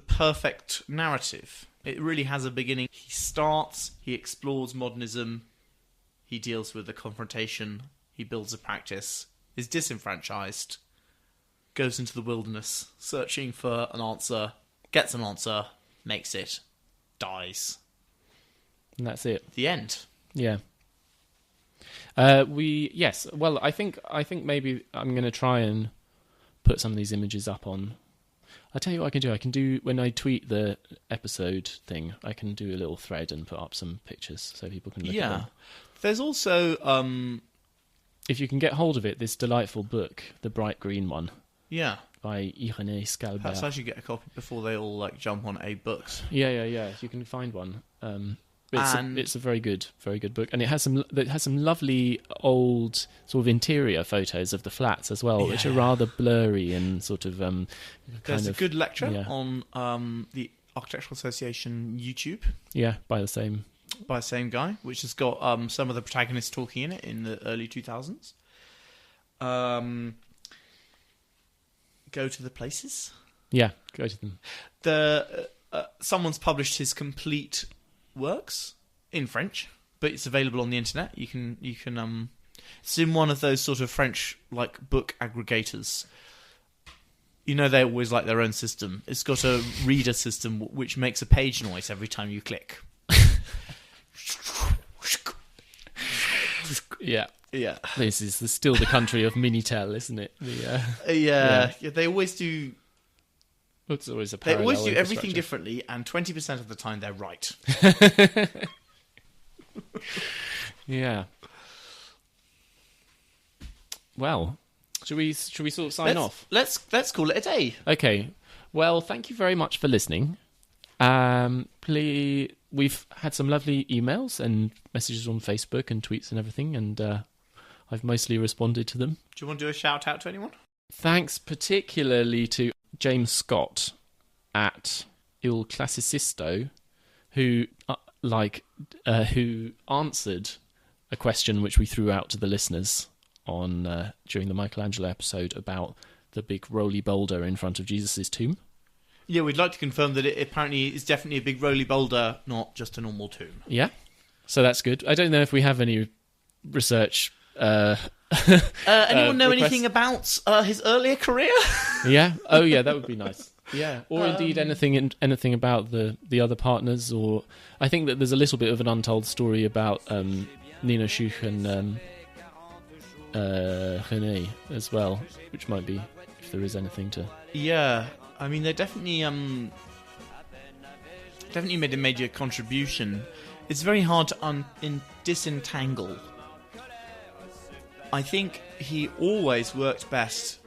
perfect narrative. It really has a beginning. He starts, he explores modernism, he deals with the confrontation, he builds a practice, is disenfranchised, goes into the wilderness, searching for an answer, gets an answer, makes it, dies. And that's it. The end. Yeah. Well, I think maybe I'm going to try and put some of these images up on. I'll tell you what I can do when I tweet the episode thing. I can do a little thread and put up some pictures so people can look at them. There's also if you can get hold of it, this delightful book, the bright green one. Yeah. By Irénée Scalbert. Perhaps I should get a copy before they all jump on A+C. Yeah. You can find one. It's a very good book, and it has some lovely old sort of interior photos of the flats as well, which are rather blurry and sort of. There's a good lecture on the Architectural Association YouTube. Yeah, by the same guy, which has got some of the protagonists talking in it in the early 2000s. Go to the places. Yeah, go to them. Someone's published his complete works in French, but it's available on the internet. You can it's in one of those sort of French book aggregators. You know, they always like their own system. It's got a reader system which makes a page noise every time you click. Yeah. This is still the country of Minitel, isn't it? They always do. It's always a they parallel always do everything differently, and 20% of the time they're right. Yeah. Well, should we sort of sign off? Let's call it a day. Okay. Well, thank you very much for listening. Please, we've had some lovely emails and messages on Facebook and tweets and everything, and I've mostly responded to them. Do you want to do a shout out to anyone? Thanks particularly to James Scott at Il Classicisto, who answered a question which we threw out to the listeners on during the Michelangelo episode about the big roly boulder in front of Jesus' tomb. Yeah, we'd like to confirm that it apparently is definitely a big roly boulder, not just a normal tomb. Yeah, so that's good. I don't know if we have any research. Anyone know anything about his earlier career? Yeah. Oh, yeah. That would be nice. Yeah. Or indeed anything about the other partners. Or I think that there's a little bit of an untold story about Nina Schuch and Irénée as well, which might be if there is anything to. Yeah. I mean, they definitely made a major contribution. It's very hard to disentangle. I think he always worked best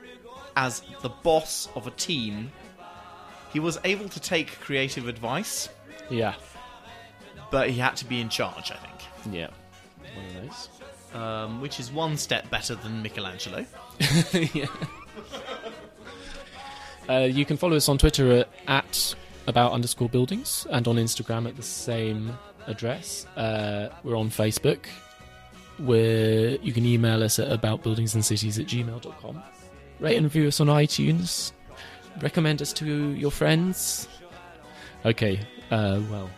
as the boss of a team. He was able to take creative advice. Yeah. But he had to be in charge, I think. Yeah. One of those. Which is one step better than Michelangelo. Yeah. You can follow us on Twitter at @about_buildings and on Instagram at the same address. We're on Facebook, where you can email us at aboutbuildingsandcities@gmail.com. Rate and review us on iTunes. Recommend us to your friends. Okay, well,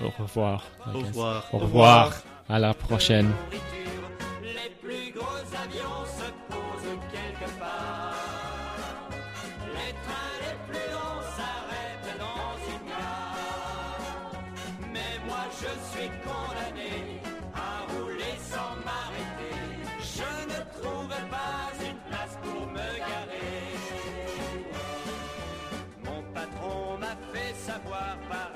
au revoir. I guess. Au revoir. À la prochaine. Je suis condamné à rouler sans m'arrêter. Je ne trouve pas une place pour me garer. Mon patron m'a fait savoir par